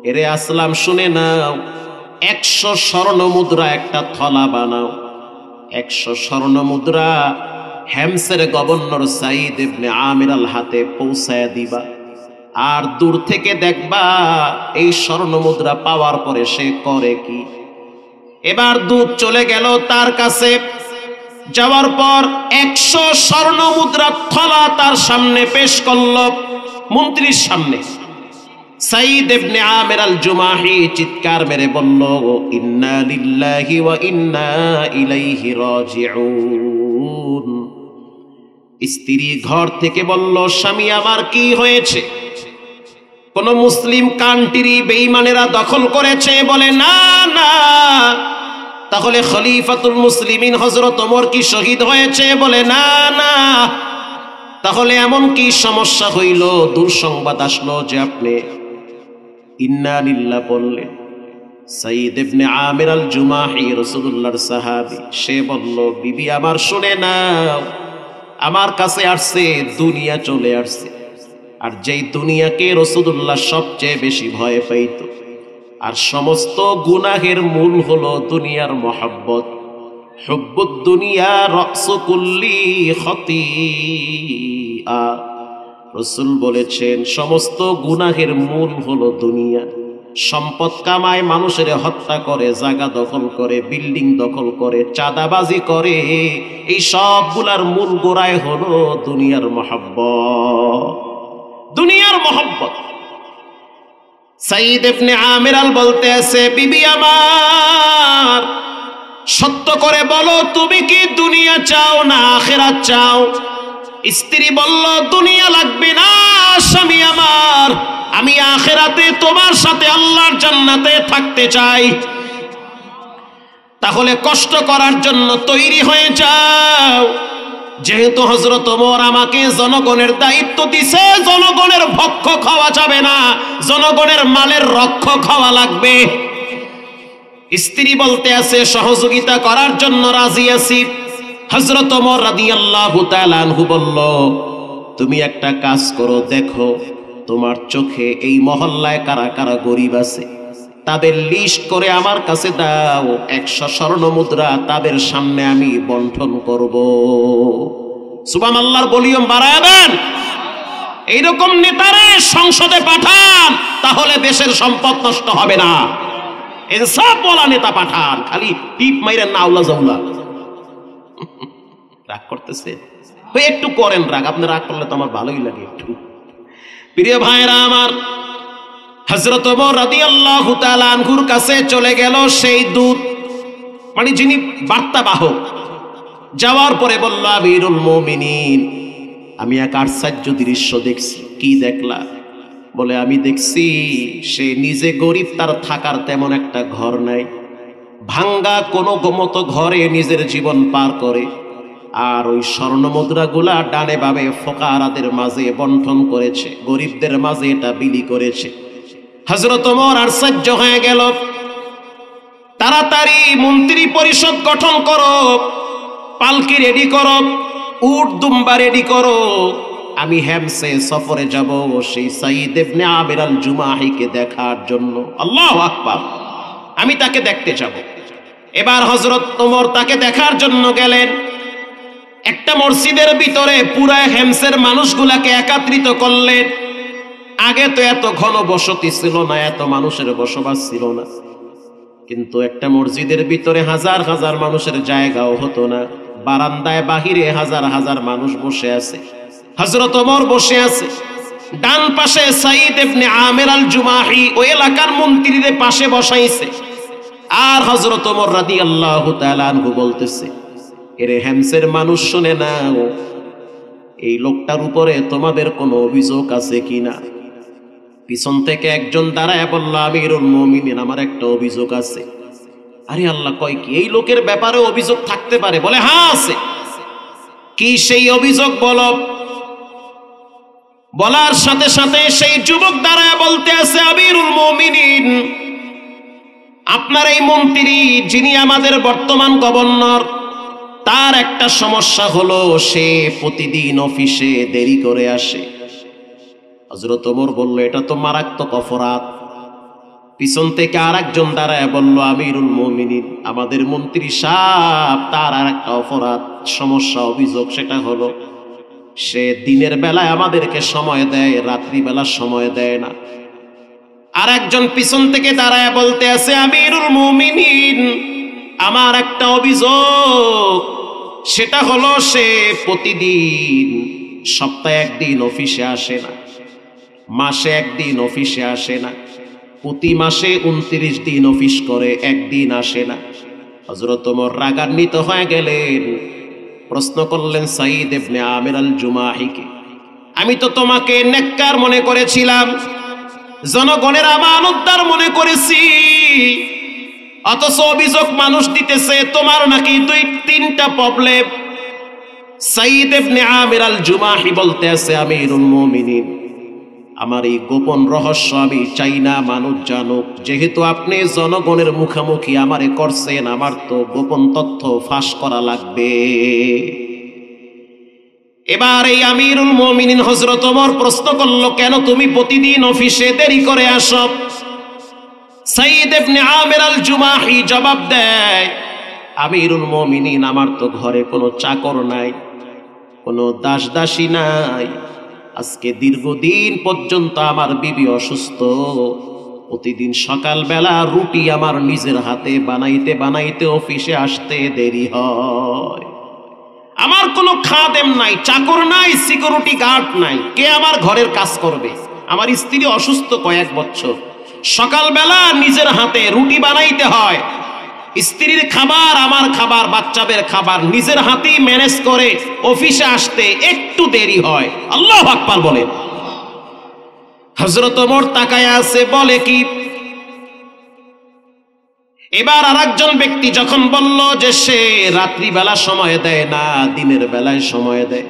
এরে আসলাম শুনে নাও, 100 স্বর্ণ মুদ্রা একটা থলা বানাও। 100 স্বর্ণ মুদ্রা হেমসের গভর্নর সাঈদ ইবনে আমির আল হাতে পৌঁছায়া দিবা। আর দূর থেকে দেখবা এই স্বর্ণ মুদ্রা পাওয়ার পরে সে করে কি। এবার দূত চলে গেল তার কাছে, যাওয়ার পর 100 স্বর্ণ মুদ্রা থলা তার সামনে পেশ করল, মন্ত্রীর সামনে। সাঈদ ইবনে আমির আল জুমাহি চিৎকার মেরে বলল, ইন্না লিল্লাহি ওয়া ইন্না ইলাইহি রাজিউন। স্ত্রী ঘর থেকে বলল, স্বামী আমার কি হয়েছে? কোন মুসলিম কান্ট্রি বেঈমানেরা দখল করেছে? বলে না না। তাহলে খলিফাতুল মুসলিমিন হযরত ওমর কি শহীদ হয়েছে? বলে না না। তাহলে এমন কি সমস্যা হইল? দুঃসংবাদ আসলো যে আপনি ইন্না লিল্লাহ বললেন। সাঈদ ইবনে আমির আল জুমাহি রাসূলুল্লাহর সাহাবী, সে বলল, বিবি আমার শুনে নাও, আমার কাছে আসছে দুনিয়া চলে আসছে। আর যেই দুনিয়াকে রাসূলুল্লাহ সবচেয়ে বেশি ভয় পাইত, আর সমস্ত গুনাহের মূল হলো দুনিয়ার মহব্বত। হুব্বুদ দুনিয়া রাসু কুল্লি খতিআ। রাসূল বলেছেন সমস্ত গুনাহের মূল হলো দুনিয়া। সম্পদ কামায়, মানুষের হত্যা করে, জায়গা দখল করে, বিল্ডিং দখল করে, চাঁদাবাজি করে, এই সবগুলার মূল গোড়ায় হলো দুনিয়ার মহব্বত। দুনিয়ার মহব্বত। সাঈদ ইবনে আমির আল বলতে আছে, বিবি আমার সত্য করে বলো, তুমি কি দুনিয়া চাও না আখিরাত চাও? স্ত্রী বলল, দুনিয়া লাগবে না স্বামী আমার, আমি আখিরাতে তোমার সাথে আল্লাহর জান্নাতে থাকতে চাই। তাহলে কষ্ট করার জন্য তৈরি হয়ে যাও। যেহেতু হযরত ওমর আমাকে জনগণের দায়িত্ব দিছে, জনগণের ভক্ষ খাওয়া যাবে না, জনগণের মালের রক্ষক খাওয়া লাগবে। স্ত্রী বলতে আছে, সহযোগিতা করার জন্য রাজি আছি। হযরত ওমর রাদিয়াল্লাহু তাআলা আনহু বলল, তুমি একটা কাজ করো, দেখো তোমার চোখে এই মহল্লায় কারা কারা গরিব আছে, তাদের লিস্ট করে আমার কাছে দাও। 100 স্বর্ণ মুদ্রা তাদের সামনে আমি বন্টন করব। সুবহানাল্লাহর ভলিউম বাড়ায় দেন। এইরকম নেতারে সংসদে পাঠান, তাহলে দেশের সম্পদ নষ্ট হবে না। ইনসাফ ওয়ালা নেতা পাঠান, খালি টিপ মাইরেন না আউলা জাউলা। রাগ করতেছে? একটু করেন রাগ, আপনি রাগ করলে তো আমার ভালোই লাগে একটু। প্রিয় ভাইরা আমার, হযরত ওমর রাদিয়াল্লাহু তাআলা আনহুর কাছে চলে গেল সেই দূত, মানে যিনি বার্তাবাহক। যাওয়ার পরে বলল, আমিরুল মুমিনিন, আমি এক আশ্চর্য দৃশ্য দেখছি। কি দেখলা? বলে, আমি দেখছি সে নিজে গরিব, তার থাকার তেমন একটা ঘর নাই, ভাঙ্গা কোনো মতো ঘরে নিজের জীবন পার করে। আর ওই স্বর্ণ মুদ্রাগুলা ডানে বামে ফোকারাদের মাঝে বন্টন করেছে, গরিবদের মাঝে এটা বিলি করেছে। হযরত ওমর আশ্চর্য হয়ে গেল। তাড়াতাড়ি মন্ত্রী পরিষদ গঠন করো, পালকি রেডি করো, উট দুম্বা রেডি করো, আমি হেমসে সফরে যাব সেই সাঈদ ইবনে আমির আল জুমাহিকে দেখার জন্য। আল্লাহু আকবার, আমি তাকে দেখতে যাব। এবার হযরত ওমর তাকে দেখার জন্য গেলেন। একটা মসজিদের ভিতরে পুরা হেমসের মানুষগুলাকে একত্রিত করলেন। আগে তো এত ঘন বসতি ছিল না, এত মানুষের বসবাস ছিল না, কিন্তু একটা মসজিদের ভিতরে হাজার হাজার মানুষের জায়গাও হতো না। বারান্দায় বাহিরে হাজার হাজার মানুষ বসে আছে। হযরত ওমর বসে আছে, ডান পাশে সাঈদ ইবনে আমির আল জুমাহি ওই এলাকার মন্ত্রীদের পাশে বসাইছে। আর হযরত ওমর রাদিয়াল্লাহু তাআলা আনহু বলতেছে, এরে হেমসের মানুষ শুনে নাও, এই লোকটার উপরে তোমাদের কোনো অভিযোগ আছে কিনা? পিছন থেকে একজন দাঁড়ায় বলল, আমিরুল মুমিনিন, আমার একটা অভিযোগ আছে। আরে আল্লাহ, কয় কি? এই লোকের ব্যাপারে অভিযোগ থাকতে পারে? বলে হ্যাঁ আছে। কি সেই অভিযোগ বলো? বলার সাথে সাথে সেই যুবক দাঁড়ায় বলতে আছে, আমিরুল মুমিনিন, আপনার এই মন্ত্রী যিনি আমাদের বর্তমান গভর্নর, তার একটা সমস্যা হলো সে প্রতিদিন অফিসে দেরি করে আসে। হযরত ওমর বলল, এটা তো মারাত্মক অপরাধ। পিছন থেকে আরেকজন দাঁড়ায় বলল, আমিরুল মুমিনিন, আমাদের মন্ত্রী সাহেব, তার আর একটা অপরাধ, সমস্যা, অভিযোগ, সেটা হলো সে দিনের বেলায় আমাদেরকে সময় দেয়, রাত্রিবেলা সময় দেয় না। আর একজন পিছন থেকে দাঁড়ায় বলতে আছে, আমিরুল মুমিনিন, আমার একটা অভিযোগ, সেটা হলো সে প্রতিদিন, সপ্তাহে একদিন অফিসে আসে না, মাসে একদিন অফিসে আসে না, প্রতি মাসে 29 দিন অফিস করে, একদিন আসে না। হযরত ওমর রাগান্বিত হয়ে গেলেন, প্রশ্ন করলেন সাঈদ ইবনে আমির আল জুমাহিকে, আমি তো তোমাকে নেককার মনে করেছিলাম, জনগণের আমানতদার মনে করেছি, অথচ অভিযোগ মানুষ দিতেছে তোমার নাকি 2-3টা প্রবলেম। সাঈদ ইবনে আমির আল জুমাহি বলতে আছে, আমিরুল মুমিনিন, আমার এই গোপন রহস্য আমি চাই না মানুষ জানুক, যেহেতু আপনি জনগণের মুখোমুখি আমারে করছেন, আমার তো গোপন তথ্য ফাঁস করা লাগবে। এবার এই আমিরুল মুমিনিন হযরত ওমর প্রশ্ন করলো, কেন তুমি প্রতিদিন অফিসে দেরি করে আসো? সাঈদ ইবনে আমির আল জুমাহি জবাব দেয়, আমিরুল মুমিনিন, আমার তো ঘরে কোনো চাকর নাই, কোনো দাসদাসী নাই, আজকে দীর্ঘদিন পর্যন্ত আমার বিবি অসুস্থ, প্রতিদিন সকালবেলা রুটি আমার নিজের হাতে বানাইতে বানাইতে অফিসে আসতে দেরি হয়, আমার কোনো খাদেম নাই, চাকর নাই, সিকিউরিটি গার্ড নাই, কে আমার ঘরের কাজ করবে? আমার স্ত্রী অসুস্থ কয়েক বছর, সকালবেলা নিজের হাতে রুটি বানাইতে হয়, স্ত্রীর খাবার, আমার খাবার, বাচ্চাদের খাবার নিজের হাতেই ম্যানেজ করে অফিসে আসতে একটু দেরি হয়। আল্লাহু আকবার বলেন। হযরত ওমর তাকায় আছে, বলে কি? এবার আরেকজন ব্যক্তি যখন বলল যে সে রাত্রিবেলা সময় দেয় না, দিনের বেলায় সময় দেয়,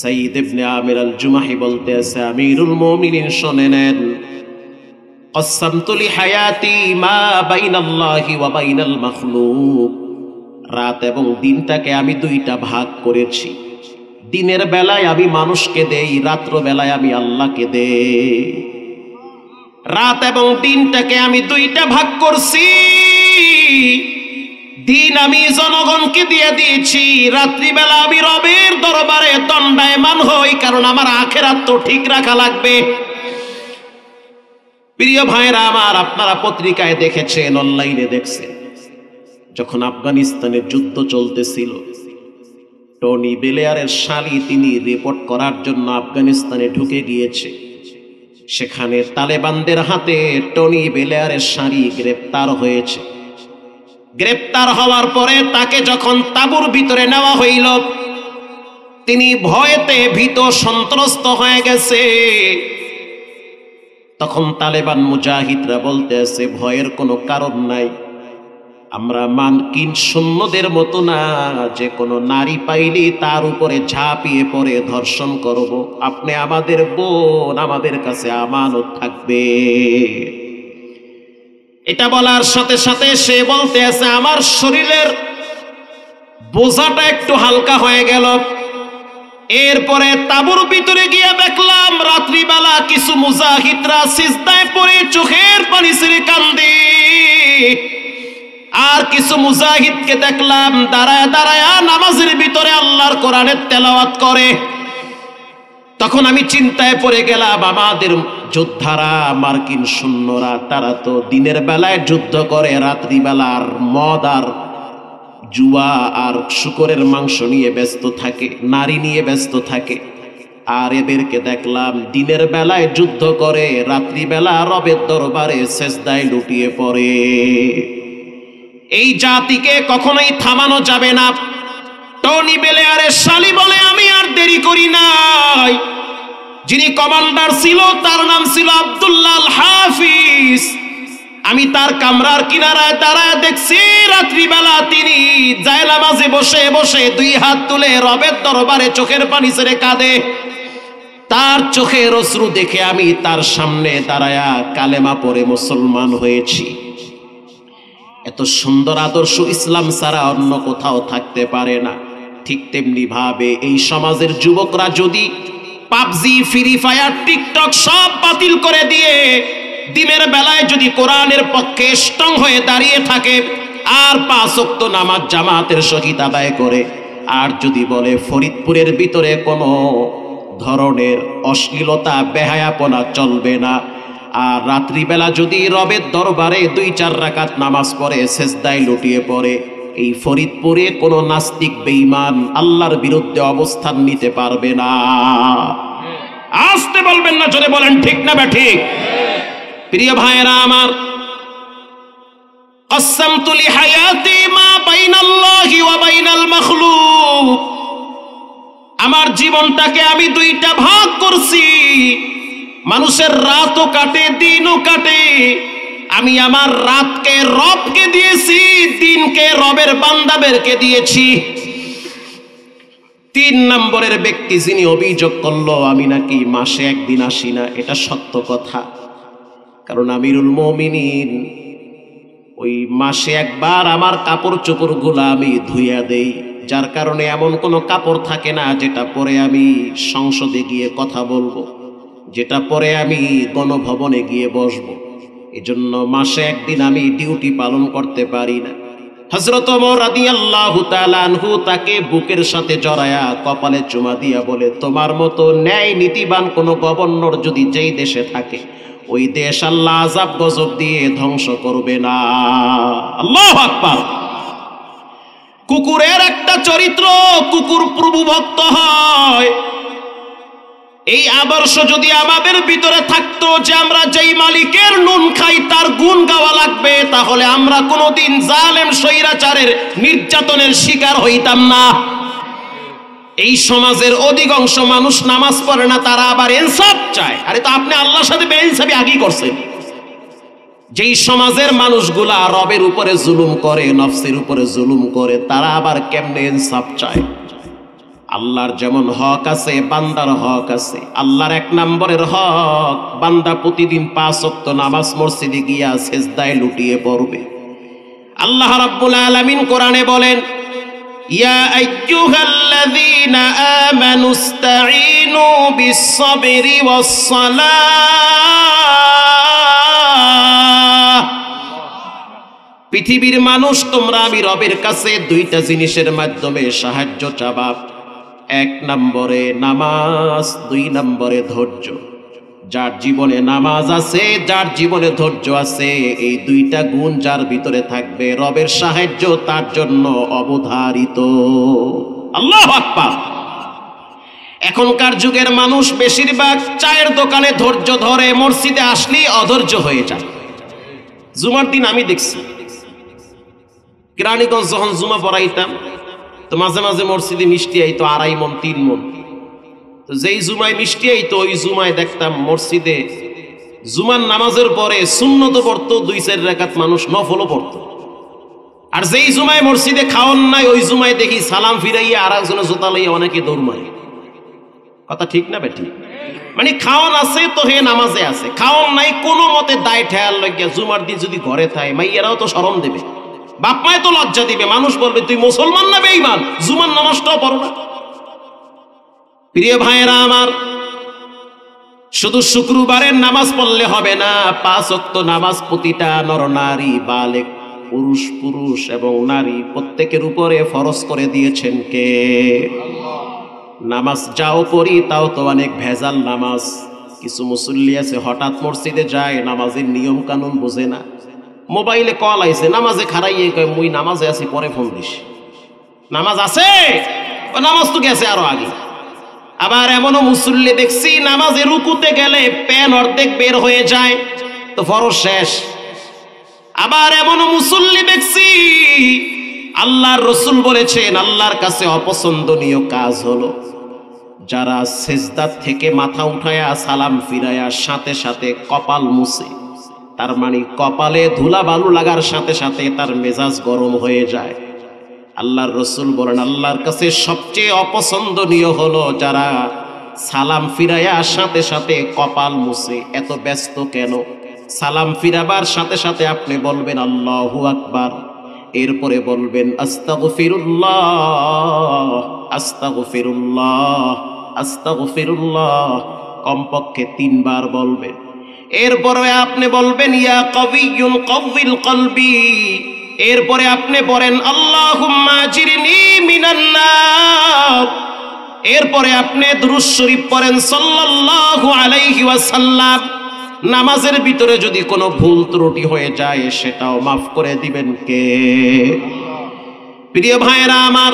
সাঈদ ইবনে আমির আল জুমাহি বলতে আছে, আমিরুল মুমিনিন শুনে নেন, কসসামতু লি হায়াতি মা বাইনাল্লাহি ওয়া বাইনাল মাখলুক, রাত এবং দিনটাকে আমি 2টা ভাগ করেছি, দিনের বেলায় আমি মানুষকে দেই, রাত্র বেলায় আমি আল্লাহকে দেই। রাত এবং দিনটাকে আমি 2টা ভাগ করছি, দিন আমি জনগণকে দিয়ে দিয়েছি, রাত্রিবেলা আমি রবের দরবারে দণ্ডায়মান হই, কারণ আমার আখিরাত তো ঠিক রাখা লাগবে। প্রিয় ভাইরা আমার, আপনারা পত্রিকায় দেখেছেন, অনলাইনে দেখছেন, যখন আফগানিস্তানের যুদ্ধ চলতেছিল, টনি ব্লেয়ারের শালী তিনি রিপোর্ট করার জন্য আফগানিস্তানে ঢুকে গিয়েছে। সেখানে তালেবানদের হাতে টনি ব্লেয়ারের শালী গ্রেপ্তার হয়েছে। গ্রেপ্তার হওয়ার পরে তাকে যখন তাঁবুর ভিতরে নেওয়া হইল, তিনি ভয়েতে ভীত সন্ত্রস্ত হয়ে গেছে। তখন তালেবান মুজাহিদরা বলতে আছে, ভয়ের কোনো কারণ নাই, আমরা মানকিন সৈন্যদের মতো না যে কোনো নারী পাইলেই তার উপরে ঝাঁপিয়ে পড়ে ধর্ষণ করব, আপনি আমাদের বোন, আমাদের কাছে আমানত থাকবে। এটা বলার সাথে সাথে সে বলতে আছে, আমার শরীরের বোঝাটা একটু হালকা হয়ে গেল। এরপরে তাঁবুর ভিতরে গিয়ে দেখলাম রাত্রিবেলা কিছু মুজাহিদরা সিজদায় পড়ে চোখের পানি ছেড়ে কান্দে, আর কিছু মুজাহিদকে দেখলাম দাঁড়ায় দাঁড়ায় নামাজের ভিতরে আল্লাহর কোরআনের তেলাওয়াত করে। তখন আমি চিন্তায় পড়ে গেলাম, আমাদের যোদ্ধারা, মার্কিন সৈন্যরা, তারা তো দিনের বেলায় যুদ্ধ করে, রাত্রিবেলার মদ আর জুয়া আর শুকরের মাংস নিয়ে ব্যস্ত থাকে, নারী নিয়ে ব্যস্ত থাকে। আর এদেরকে দেখলাম দিনের বেলায় যুদ্ধ করে, রাত্রিবেলা রবের দরবারে সেজদায় লুটিয়ে পড়ে। এই জাতিকে কখনোই থামানো যাবে না। টনি ব্লেয়ারের শালি বলে, আমি আর দেরি করি নাই। যিনি কমান্ডার ছিল তার নাম ছিল আব্দুল্লাহ আল হাফিজ। আমি তার কামরার কিনারায় দাঁড়ায় দেখছি রাত্রিবেলা তিনি জায়নামাজে বসে বসে দুই হাত তুলে রবের দরবারে চোখের পানি ছেড়ে কাঁদে। তার চোখের অশ্রু দেখে আমি তার সামনে দাঁড়ায়া কালেমা পড়ে মুসলমান হয়েছি। এত সুন্দর আদর্শ ইসলাম ছাড়া অন্য কোথাও থাকতে পারে না। ঠিক তেমনি ভাবে এই সমাজের যুবকরা যদি পাবজি, ফ্রি ফায়ার, টিকটক সব বাতিল করে দিয়ে দিনের বেলায় যদি কোরআনের পক্ষে স্ট্রং হয়ে দাঁড়িয়ে থাকে, আর 5 ওয়াক্ত নামাজ জামাতের সহিত আদায় করে, আর যদি বলে ফরিদপুরের ভিতরে কোনো ধরনের অশ্লীলতা, বেহায়াপনা চলবে না, আর রাত্রিবেলা যদি রবের দরবারে 2-4 রাকাত নামাজ পড়ে সেজদায় লুটিয়ে পড়ে, এই ফরিদপুরে কোনো নাস্তিক বেঈমান আল্লাহর বিরুদ্ধে অবস্থান নিতে পারবে না। আসতে বলবেন না, জোরে বলেন ঠিক না ঠিক? প্রিয় ভাইরা আমার, কসসামতু লিহায়াতি মা বাইনাল্লাহি ওয়া বাইনাল মাখলুক, আমার জীবনটাকে আমি 2টা ভাগ করছি। মানুষের রাতও কাটে, দিনও কাটে। আমি আমার রাতকে রবকে দিয়েছি, দিনকে রবের বান্দাদেরকে দিয়েছি। 3 নম্বরের ব্যক্তি যিনি অভিযোগ করলো আমি নাকি মাসে 1 দিন আসি না, এটা সত্য কথা। কারণ আমিরুল মুমিনিন ওই মাসে একবার আমার কাপড় চোপড়গুলো আমি ধুইয়া দেই, যার কারণে এমন কোনো কাপড় থাকে না যেটা পরে আমি সংসদে গিয়ে কথা বলবো, যেটা পরে আমি গণভবনে গিয়ে বসবো। এজন্য মাসে 1 দিন আমি ডিউটি পালন করতে পারি না। হযরত ওমর রাদিয়াল্লাহু তাআলা আনহু তাকে বুকের সাথে জড়ায়া কপালে চুমা দিয়া বলে, তোমার মতো ন্যায় নীতিবান কোন গভর্নর যদি যেই দেশে থাকে, ওই দেশ আল্লাহ আযাব গজব দিয়ে ধ্বংস করবে না। আল্লাহু আকবার। কুকুরের একটা চরিত্র, কুকুর প্রভু ভক্ত হয়। এই আদর্শ যদি আমাদের ভিতরে থাকতো যে আমরা যেই মালিকের নুন খাই তার গুণ গাওয়া লাগবে, তাহলে আমরা কোনোদিন জালেম স্বৈরাচারের নির্যাতনের শিকার হইতাম না। এই সমাজের অধিকাংশ মানুষ নামাজ পড়ে না, তারা আবার ইনসাফ চায়। আরে তো আপনি আল্লাহর সাথে বেইনসাফি আগেই করছেন। যেই সমাজের মানুষগুলা রবের উপরে জুলুম করে, নফসের উপরে জুলুম করে, তারা আবার কেমনে ইনসাফ চায়? আল্লাহর যেমন হক আছে, বান্দার হক আছে। আল্লাহর 1 নম্বরের হক, বান্দা প্রতিদিন 5 ওয়াক্ত নামাজ মসজিদে গিয়া সেজদায় লুটিয়ে পড়বে। আল্লাহ রাব্বুল আলামিন কোরআনে বলেন, ইয়া আইয়ুহাল্লাযীনা আমানুস্তাঈনু বিস-সাবরি ওয়াস-সালাহ। পৃথিবীর মানুষ, তোমরা আমি রবের কাছে 2টা জিনিসের মাধ্যমে সাহায্য চাবা। 1 নম্বরে নামাজ, 2 নম্বরে ধৈর্য। যার জীবনে নামাজ আছে, যার জীবনে ধৈর্য আছে, এই 2টা গুণ যার ভিতরে থাকবে, রবের সাহায্য তার জন্য অবধারিত। আল্লাহু আকবার। এখনকার যুগের মানুষ বেশিরভাগ চায়ের দোকানে ধৈর্য ধরে, মসজিদে আসলেই অধৈর্য হয়ে যায়। জুমার দিন আমি দেখছি, কেরানীগঞ্জ যখন জুমা পড়াইতাম, তো মাঝে মাঝে মসজিদে মিষ্টি আইতো 2.5 মণ 3 মণ। তো যেই জুমায় মিষ্টি আইতো, ওই জুমায় দেখতাম মসজিদে জুমার নামাজের পরে সুন্নত পড়তো, 2-4 রাকাত মানুষ নফলও পড়তো। আর যেই জুমায় মসজিদে খাওয়ান নাই, ওই জুমায় দেখি সালাম ফিরাইয়া আর একজনের জোতা লইয়া অনেকে দৌড় মারে। কথা ঠিক না বেঠিক? মানে খাওয়ান আছে তো হে নামাজে আছে, খাওয়ান নাই কোনো মতে দায় ঠেয়াল লাগিয়া জুমার দিন যদি ঘরে থাকে, মাইয়ারাও তো শরম দেবে। বাপ মায়ে তো লজ্জা দিবে, মানুষ বলবে তুই মুসলমান না বেঈমান, জুমার নামাজটাও পড়ো না। প্রিয় ভাইয়েরা আমার, শুধু শুক্রবারের নামাজ পড়লে হবে না, 5 ওয়াক্ত নামাজ প্রতিটা নরনারী বালেগ পুরুষ এবং নারী প্রত্যেকের উপরে ফরজ করে দিয়েছেন কে? নামাজ যাও পড়ি তাও তো অনেক ভেজাল নামাজ। কিছু মুসল্লি আছে হঠাৎ মসজিদে যায়, নামাজের নিয়ম কানুন বোঝে না, মোবাইলে কল আইছে নামাজে খারাইয়ে কয় মুই নামাজে আছি পরে ফোন দিস। নামাজ আছে, ও নামাজ তো গেছে আরো আগে। আবার এমনও মুসল্লি দেখছি নামাজে রুকুতে গেলে প্যান অর্ধেক বের হয়ে যায়, তো ফরজ শেষ। আবার এমনও মুসল্লি দেখছি আল্লাহর রাসূল বলেছেন আল্লাহর কাছে অপছন্দনীয় কাজ হলো যারা সিজদা থেকে মাথা উঠায়া সালাম ফিরায়া সাথে সাথে কপাল মুছে, তার মানে কপালে ধুলা বালু লাগার সাথে সাথে তার মেজাজ গরম হয়ে যায়। আল্লাহর রাসূল বলেন আল্লাহর কাছে সবচেয়ে অপছন্দনীয় হলো যারা সালাম ফিরায়া সাথে সাথে কপাল মুছে। এত ব্যস্ত কেন? সালাম ফিরাবার সাথে সাথে আপনি বলবেন আল্লাহু আকবার, এরপরে বলবেন আস্তাগফিরুল্লাহ আস্তাগফিরুল্লাহ আস্তাগফিরুল্লাহ, কমপক্ষে 3 বার বলবেন। এরপরে আপনি বলবেন ইয়া কবিয়্যুন কওয়িল কলবি, এরপরে আপনি বলেন আল্লাহুম্মা আজিরনি মিনান নার, এরপরে আপনি দুরূদ শরীফ পড়েন সাল্লাল্লাহু আলাইহি ওয়াসাল্লাম। নামাজের ভিতরে যদি কোনো ভুল ত্রুটি হয়ে যায় সেটাও মাফ করে দিবেন কে? প্রিয় ভাইয়েরা আমার,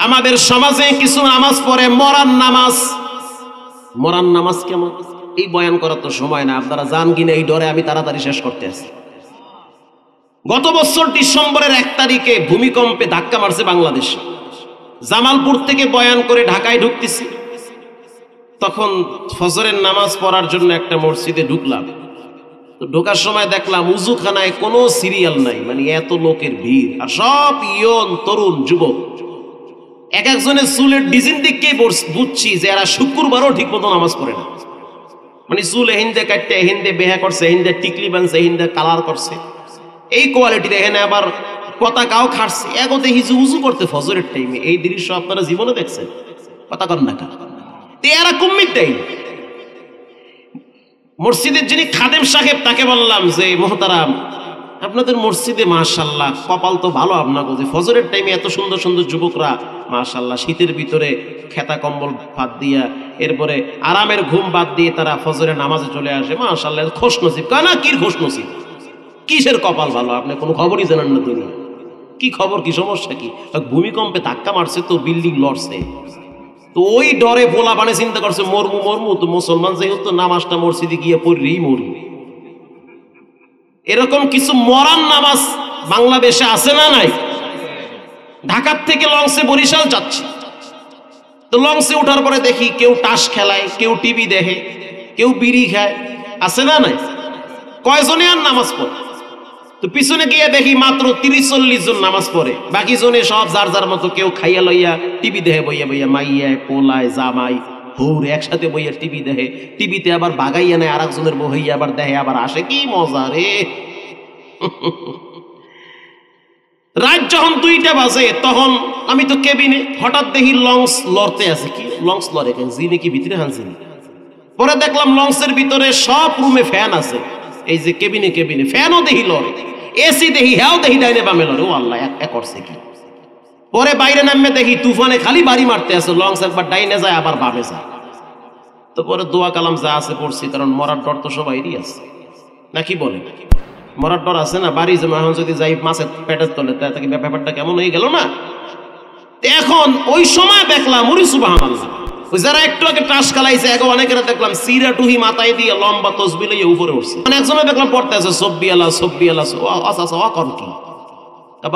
আমাদের সমাজে কিছু নামাজ পড়ে মরান নামাজ। মরান নামাজ কেমন? এই বয়ান করার তো সময় না, আপনারা জান কিনা এই ডরে আমি তাড়াতাড়ি শেষ করতে আসি। গত বছর ডিসেম্বরের 1 তারিখে ভূমিকম্পে ধাক্কা মারছে বাংলাদেশে। জামালপুর থেকে বয়ান করে ঢাকায় ঢুকতেছি, তখন ফজরের নামাজ পড়ার জন্য একটা মসজিদে ঢুকলাম। তো ঢোকার সময় দেখলাম উজুখানায় কোনো সিরিয়াল নাই, মানে এত লোকের ভিড়, আর সব ইয়ন তরুণ যুবক। এক একজনের চুলের ডিজাইন দেখেই বুঝছি যে এরা শুক্রবারও ঠিক মতো নামাজ পড়ে না। মানে চুল এহিন্দে কাটতে, এহিন্দে বেহা করছে, এহিন্দে টিকলি বানছে, এহিন্দে কালার করছে, এই কোয়ালিটির। এখানে আবার পতাকাও খাটছে। এগোতে হিজু উজু করতে ফজরের টাইমে। এই দৃশ্য আপনারা জীবনে দেখছেন? কথা কন না কা? এরা কুম্মিরটাই। মসজিদের যিনি খাদেম সাহেব তাকে বললাম যে মোহতারাম, আপনাদের মসজিদে মাশাআল্লাহ কপাল তো ভালো আপনাকে, যে ফজরের টাইমে এত সুন্দর সুন্দর যুবকরা মাশাআল্লাহ শীতের ভিতরে খেতা কম্বল বাদ দিয়া, এরপরে আরামের ঘুম বাদ দিয়ে তারা ফজরের নামাজে চলে আসে, মাশাআল্লাহ খোশ নসিব। কানা কি খোশ নসিব? কিসের কপাল ভালো? আপনি কোনো খবরই জানেন না দুনিয়া। কি খবর? কি সমস্যা কি? ভূমিকম্পে ধাক্কা মারছে তো বিল্ডিং লড়ছে, তো ওই ডরে পোলা বানে চিন্তা করছে মরমু তো মুসলমান যেহেতু নামাজটা মসজিদে গিয়ে পড়লেই মরু। এরকম কিছু মরান নামাজ বাংলাদেশে আছে না নাই? ঢাকার থেকে লঞ্চে বরিশাল যাচ্ছি, তো লঞ্চে ওঠার পরে দেখি কেউ টাস খেলায়, কেউ টিভি দেখে, কেউ বিড়ি খায়, আছে না নাই? কয়জনে আর নামাজ পড়ে? তো পিছনে গিয়ে দেখি মাত্র 30-40 জন নামাজ পড়ে, বাকি জনে সব যার যার মতো, কেউ খাইয়া লইয়া টিভি দেখে বইয়া বইয়া, মাইয়া পোলায় জামাই হুর একসাথে বইয়া টিভি দেখে, টিভিতে আবার বাগাইয়া নেয় আর একজনের বইয়া আবার দেখে, আবার আসে। কি মজা রে! রাত যখন 2টা বাজে তখন আমি তো কেবিনে, হঠাৎ দেখি লঞ্চ লড়তে আছে। কি লঞ্চ লড়ে কেন? জিনে কি ভিতরে হানছিনি? পরে দেখলাম লঞ্চের ভিতরে সব রুমে ফ্যান আছে, এই যে কেবিনে কেবিনে ফ্যানও দেখি লড়ে, এসি দেখি, হ্যাও দেখি ডাইনে বামে লড়ে। ও আল্লাহ, এক করছে কি? পরে বাইরে নামে দেখি তুফানে খালি বাড়ি মারতে আছে, লঞ্চ একবার ডাইনে যায় আবার বামে যায়। তো পরে দোয়া কালাম যা আছে পড়ছি, কারণ মরার ডর তো সবাইরই আছে, নাকি বলে? মরার ডর আছে না? বাড়ি যেমন এখন যদি যাই মাছের পেটের তলে, তাকে ব্যাপারটা কেমন হয়ে গেল না? এখন ওই সময় দেখলাম ওরে সুবহানাল্লাহ, ওই যারা একটু আগে টাস খালাইছে এখন অনেকেরা দেখলাম সিরা টুহি মাথায় দিয়ে লম্বা তসবিহ লইয়া উপরে উঠছে। মানে একজনে দেখলাম পড়তে আছে সব্বি আল্লাহ আচ্ছা কর কি?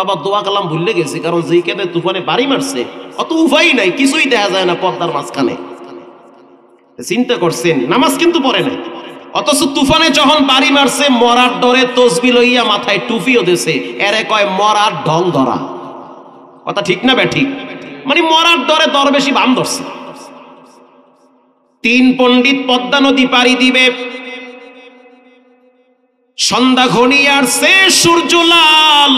বাবা দোয়া কালাম ভুললে গেছি, কারণ যেই কেঁদে তুফানে বাড়ি মারছে অত উপায় নাই, কিছুই দেখা যায় না পর্দার মাঝখানে। চিন্তা করছেন, নামাজ কিন্তু পড়ে নাই, অথচ তুফানে যখন বাড়ি মারছে মরার ডরে তসবিহ লইয়া মাথায় টুপিও দিছে, এরে কয় মরার ঢং ধরা। কথা ঠিক না ব্যাঠিক? মানে মরার ডরে দরবেশি বাম ধরছে। 3 পণ্ডিত পদ্মা নদী পাড়ি দিবে, সন্ধ্যা ঘনিয়ে আসছে, সূর্য লাল,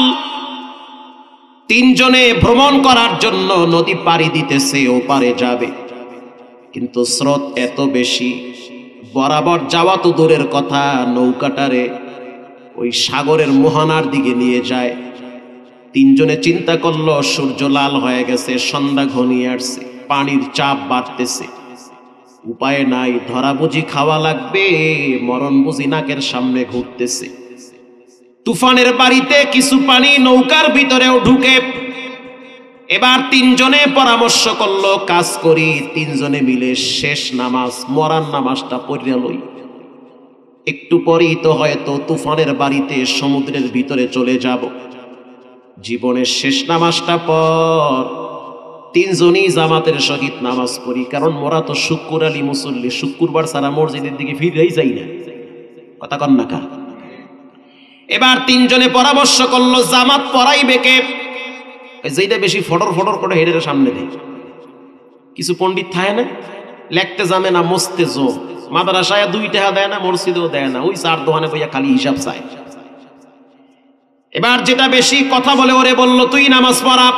তিনজনে ভ্রমণ করার জন্য নদী পাড়ি দিতেছে, ওপারে যাবে, কিন্তু স্রোত এত বেশি, বরাবর যাওয়া তো দূরের কথা, নৌকাটারে ওই সাগরের মোহনার দিকে নিয়ে যায়। তিনজনে চিন্তা করলো সূর্য লাল হয়ে গেছে, সন্ধ্যা ঘনিয়ে আসছে, পানির চাপ বাড়তেছে, উপায় নাই, ধরা বুঝি খাওয়া লাগবে, মরণ বুঝি নাকের সামনে ঘুরতেছে। তুফানের বাড়িতে কিছু পানি নৌকার ভিতরেও ঢুকে। এবার তিনজনে পরামর্শ করলো, কাজ করি, তিনজনে মিলে শেষ নামাজ, মরার নামাজটা পড়ে লই, একটু পরেই তো হয়তো তুফানের বাড়িতে সমুদ্রের ভিতরে চলে যাব, জীবনের শেষ নামাজটা পর তিনজনই জামাতের সহিত নামাজ পড়ি, কারণ মোরা তো শুক্র আলী মুসল্লি, শুক্রবার সারা মসজিদের দিকে ফিরেই যাই না, কথা কন না কা। এবার তিনজনে পরামর্শ করলো জামাত পড়াইবে কে, যেটা বেশি ফটর ফটর করে হেডের সামনে দেয়। কিছু পণ্ডিত থাকে না, লেখতে জানে না, মস্তে জো, মাদ্রাসায় 2 টাকা দেয় না, মসজিদেও দেয় না, ওই 4 দোকানে বইয়া খালি হিসাব চায়। এবার যেটা বেশি কথা বলে ওরে বলল তুই নামাজ পড়া।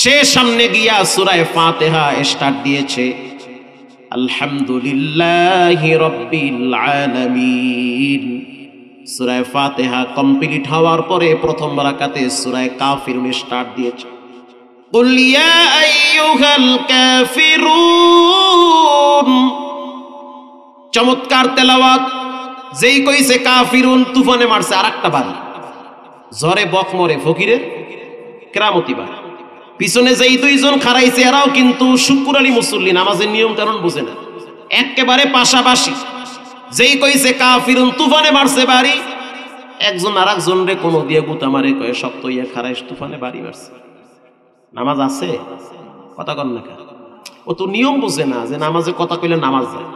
সে সামনে গিয়া সূরা ফাতিহা স্টার্ট দিয়েছে, আলহামদুলিল্লাহি রাব্বিল আলামিন। সূরা ফাতিহা কমপ্লিট হওয়ার পরে প্রথম রাকাতে সূরা কাফিরুন স্টার্ট দিয়েছে, কুল ইয়া আইয়ুহাল কাফিরুন। চমৎকার তেলাওয়াত, যেই কইছে কাফিরুন তুফানে মারছে আরেকটা বাড়ি, ঝড়ে বক মরে ফকিরের কেরামতি বাড়ি। পিছনে যেই দুইজন খাড়াইছে এরাও কিন্তু শুক্র আলী মুসল্লি, নামাজের নিয়ম কারণ বুঝে না, একেবারে পাশাপাশি। যেই কইছে কাফিরুন তুফানে মারছে বাড়ি, একজন আর একজন রে কোনো দিয়ে গুতা মারে, কয়ে শক্ত ইয়া খাড়াইস তুফানে বাড়ি মারছে। নামাজ আছে, কথা কন না, ও তো নিয়ম বুঝে না যে নামাজে কথা কইলে নামাজ যায়।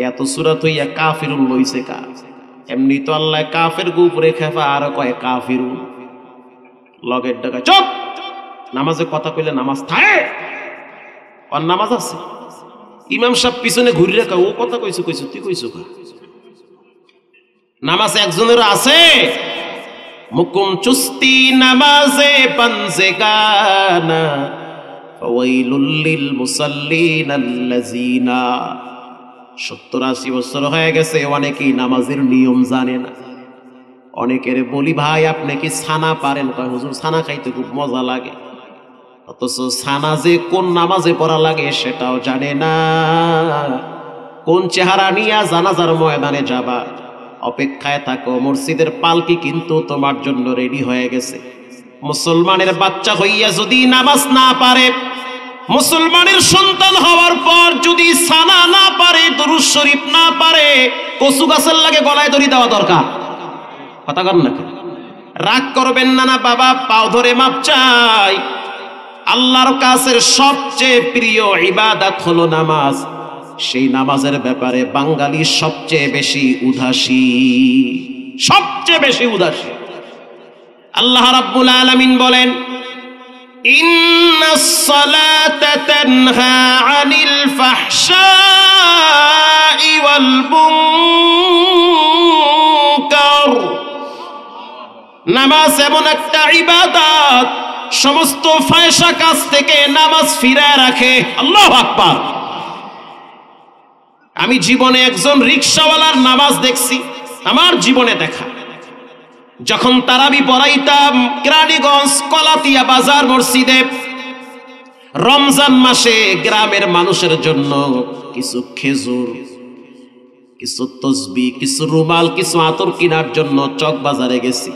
এত সূরাত হইয়া কাফিরুন লইছে কা, এমনি তো আল্লাহ কাফের উপরে খেফা আর কয় কাফিরুন, লগের ডাকা চুপ, নামাজে কথা কইলে নামাজ থাকে, আর নামাজ আছে। ইমাম সাহেব পিছনে ঘুরে রাখা, ও কথা কইছো কইছো তুই কইছো কা, নামাজ একজনের আছে। মুকুম চুস্তি নামাজে পানজে গানা, ফাওয়াইলুল লিল মুসাল্লিন আল্লাযিনা। 70-80 বছর হয়ে গেছে, অনেকেই নামাজের নিয়ম জানে না। অনেকের বলি ভাই আপনি কি ছানা পারেন, কয় হুজুর ছানা খাইতে খুব মজা লাগে, অথচ ছানা যে কোন নামাজে পড়া লাগে সেটাও জানে না। কোন চেহারা নিয়ে জানাজার ময়দানে যাবা, অপেক্ষায় থাকো, মসজিদের পালকি কিন্তু তোমার জন্য রেডি হয়ে গেছে। মুসলমানের বাচ্চা হইয়া যদি নামাজ না পারে, মুসলমানের সন্তান হওয়ার পর যদি সানা না পারে, দুরূদ শরীফ না পারে, কচু গাছের লাগে গলায় দড়ি দেওয়া দরকার, কথা কন না। রাগ করবেন না, না বাবা, পাও ধরে মাপ চাই। আল্লাহর কাছের সবচেয়ে প্রিয় ইবাদত হলো নামাজ। সেই নামাজের ব্যাপারে বাঙালি সবচেয়ে বেশি উদাসী, সবচেয়ে বেশি উদাসী। আল্লাহ রাব্বুল আলামিন বলেন, ইন্নাস সালাতা তানহা আনিল ফাহশাই ওয়াল মুনকার। নামাজ এমন একটা ইবাদত, সমস্ত ফায়সা কাজ থেকে নামাজ ফিরায় রাখে। আল্লাহু আকবার। আমি জীবনে একজন রিকশাওয়ালার নামাজ দেখছি, আমার জীবনে দেখা। যখন তারাবি পড়াইতাম কেরানীগঞ্জ কলাতিয়া বাজার মসজিদে, রমজান মাসে গ্রামের মানুষের জন্য কিছু খেজুর, কিছু তসবিহ, কিছু রুমাল, কিছু আতর কেনার জন্য চক বাজারে গেছি।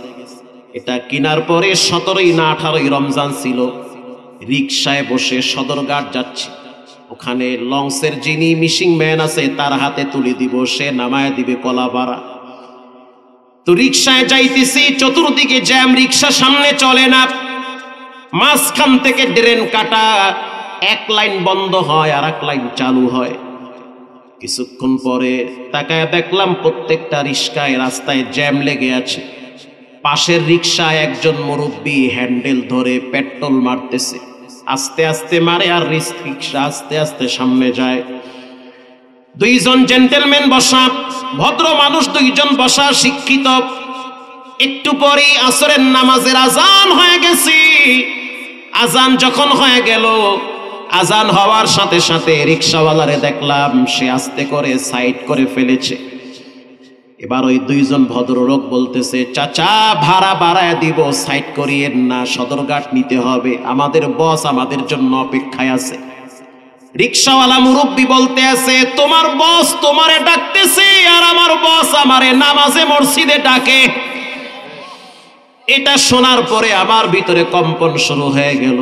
এটা কেনার পরে 17ই না 18ই রমজান ছিল। রিকশায় বসে সদরঘাট যাচ্ছি, ওখানে লঞ্চের যিনি মিশিং ম্যান আছে তার হাতে তুলে দিব, সে নামায় দিবে কলাপাড়া। তো রিকশায় যাইতেছি, চতুর্দিকে জ্যাম, রিকশা সামনে চলে না, মাঝখান থেকে ড্রেন কাটা, এক লাইন বন্ধ হয় আর এক লাইন চালু হয়। কিছুক্ষণ পরে তাকায় দেখলাম প্রত্যেকটা রিকশায় রাস্তায় জ্যাম লেগে আছে। পাশের রিকশায় একজন মুরব্বী হ্যান্ডেল ধরে পেট্রোল মারতেছে, আস্তে আস্তে মারে আর রিকশা আস্তে আস্তে সামনে যায়। দুইজন জেন্টেলম্যান বসা, ভদ্র মানুষ দুইজন বসা, শিক্ষিত। একটু পরেই আসরের নামাজের আজান হয়ে গেছে। আজান যখন হয়ে গেল, আজান হওয়ার সাথে সাথে রিকশাওয়ালারে দেখলাম সে আস্তে করে সাইড করে ফেলেছে। এবার ওই দুইজন ভদ্রলোক বলতেছে, চাচা ভাড়া বাড়ায় দিব, সাইড করিয়েন না, সদরঘাট নিতে হবে, আমাদের বস আমাদের জন্য অপেক্ষায় আছে। রিকশাওয়ালা মুরব্বী বলতে আছে, তোমার বস তোমারে ডাকতেছে আর আমার বস আমারে নামাজে মসজিদে ডাকে। এটা শোনার পরে আমার ভিতরে কম্পন শুরু হয়ে গেল।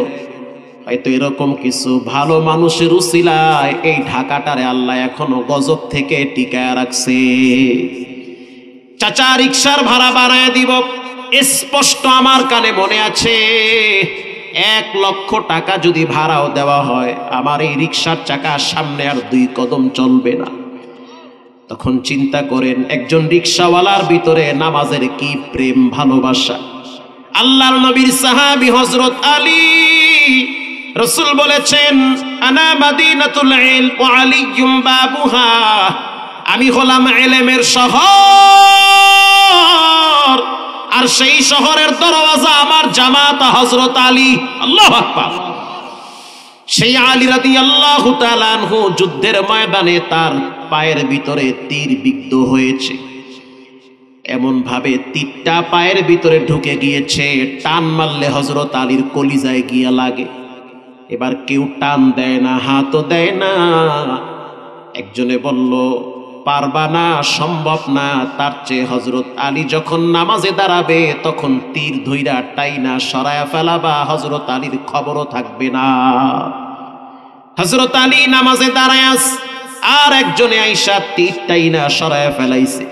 হয়তো এরকম কিছু ভালো মানুষের উসিলায় এই ঢাকাটারে আল্লাহ এখনো গজব থেকে টিকায় রাখছে। চাচা রিকশার ভাড়া বাড়ায় দিব, স্পষ্ট আমার কানে মনে আছে। 1 লক্ষ টাকা যদি ভাড়াও দেওয়া হয়, আমার এই রিকশার চাকা সামনে আর 2 কদম চলবে না। তখন চিন্তা করেন একজন রিকশাওয়ালার ভিতরে নামাজের কি প্রেম ভালোবাসা। আল্লাহর নবীর সাহাবী হযরত আলী, রাসূল বলেছেন, আনা মাদিনাতুল ইলম ওয়া আলিয়্যুম বাবুহা, আমি হলাম ইলমের শহর আর সেই শহরের দরওয়াজা আমার জামাতা হযরত আলী। আল্লাহু আকবার। সেই আলী রাদিয়াল্লাহু তাআলা আনহু যুদ্ধের ময়দানে তার পায়ের ভিতরে তীর বিদ্ধ হয়েছে। এমন ভাবে তীরটা পায়ের ভিতরে ঢুকে গিয়েছে, টান মারলে হযরত আলীর কলিজায় গিয়া লাগে। এবার কেউ টান দেয় না, হাতও দেয় না। একজনে বলল, পারবা না, সম্ভব না। তার চেয়ে হযরত আলী যখন নামাজে দাঁড়াবে তখন তীর ধইরা টাইনা সরায়া ফেলাবা, হযরত আলীর খবরও থাকবে না। হযরত আলী নামাজে দাঁড়ায় আর একজনে আইসা তীর টাইনা সরায়া ফেলাইছে।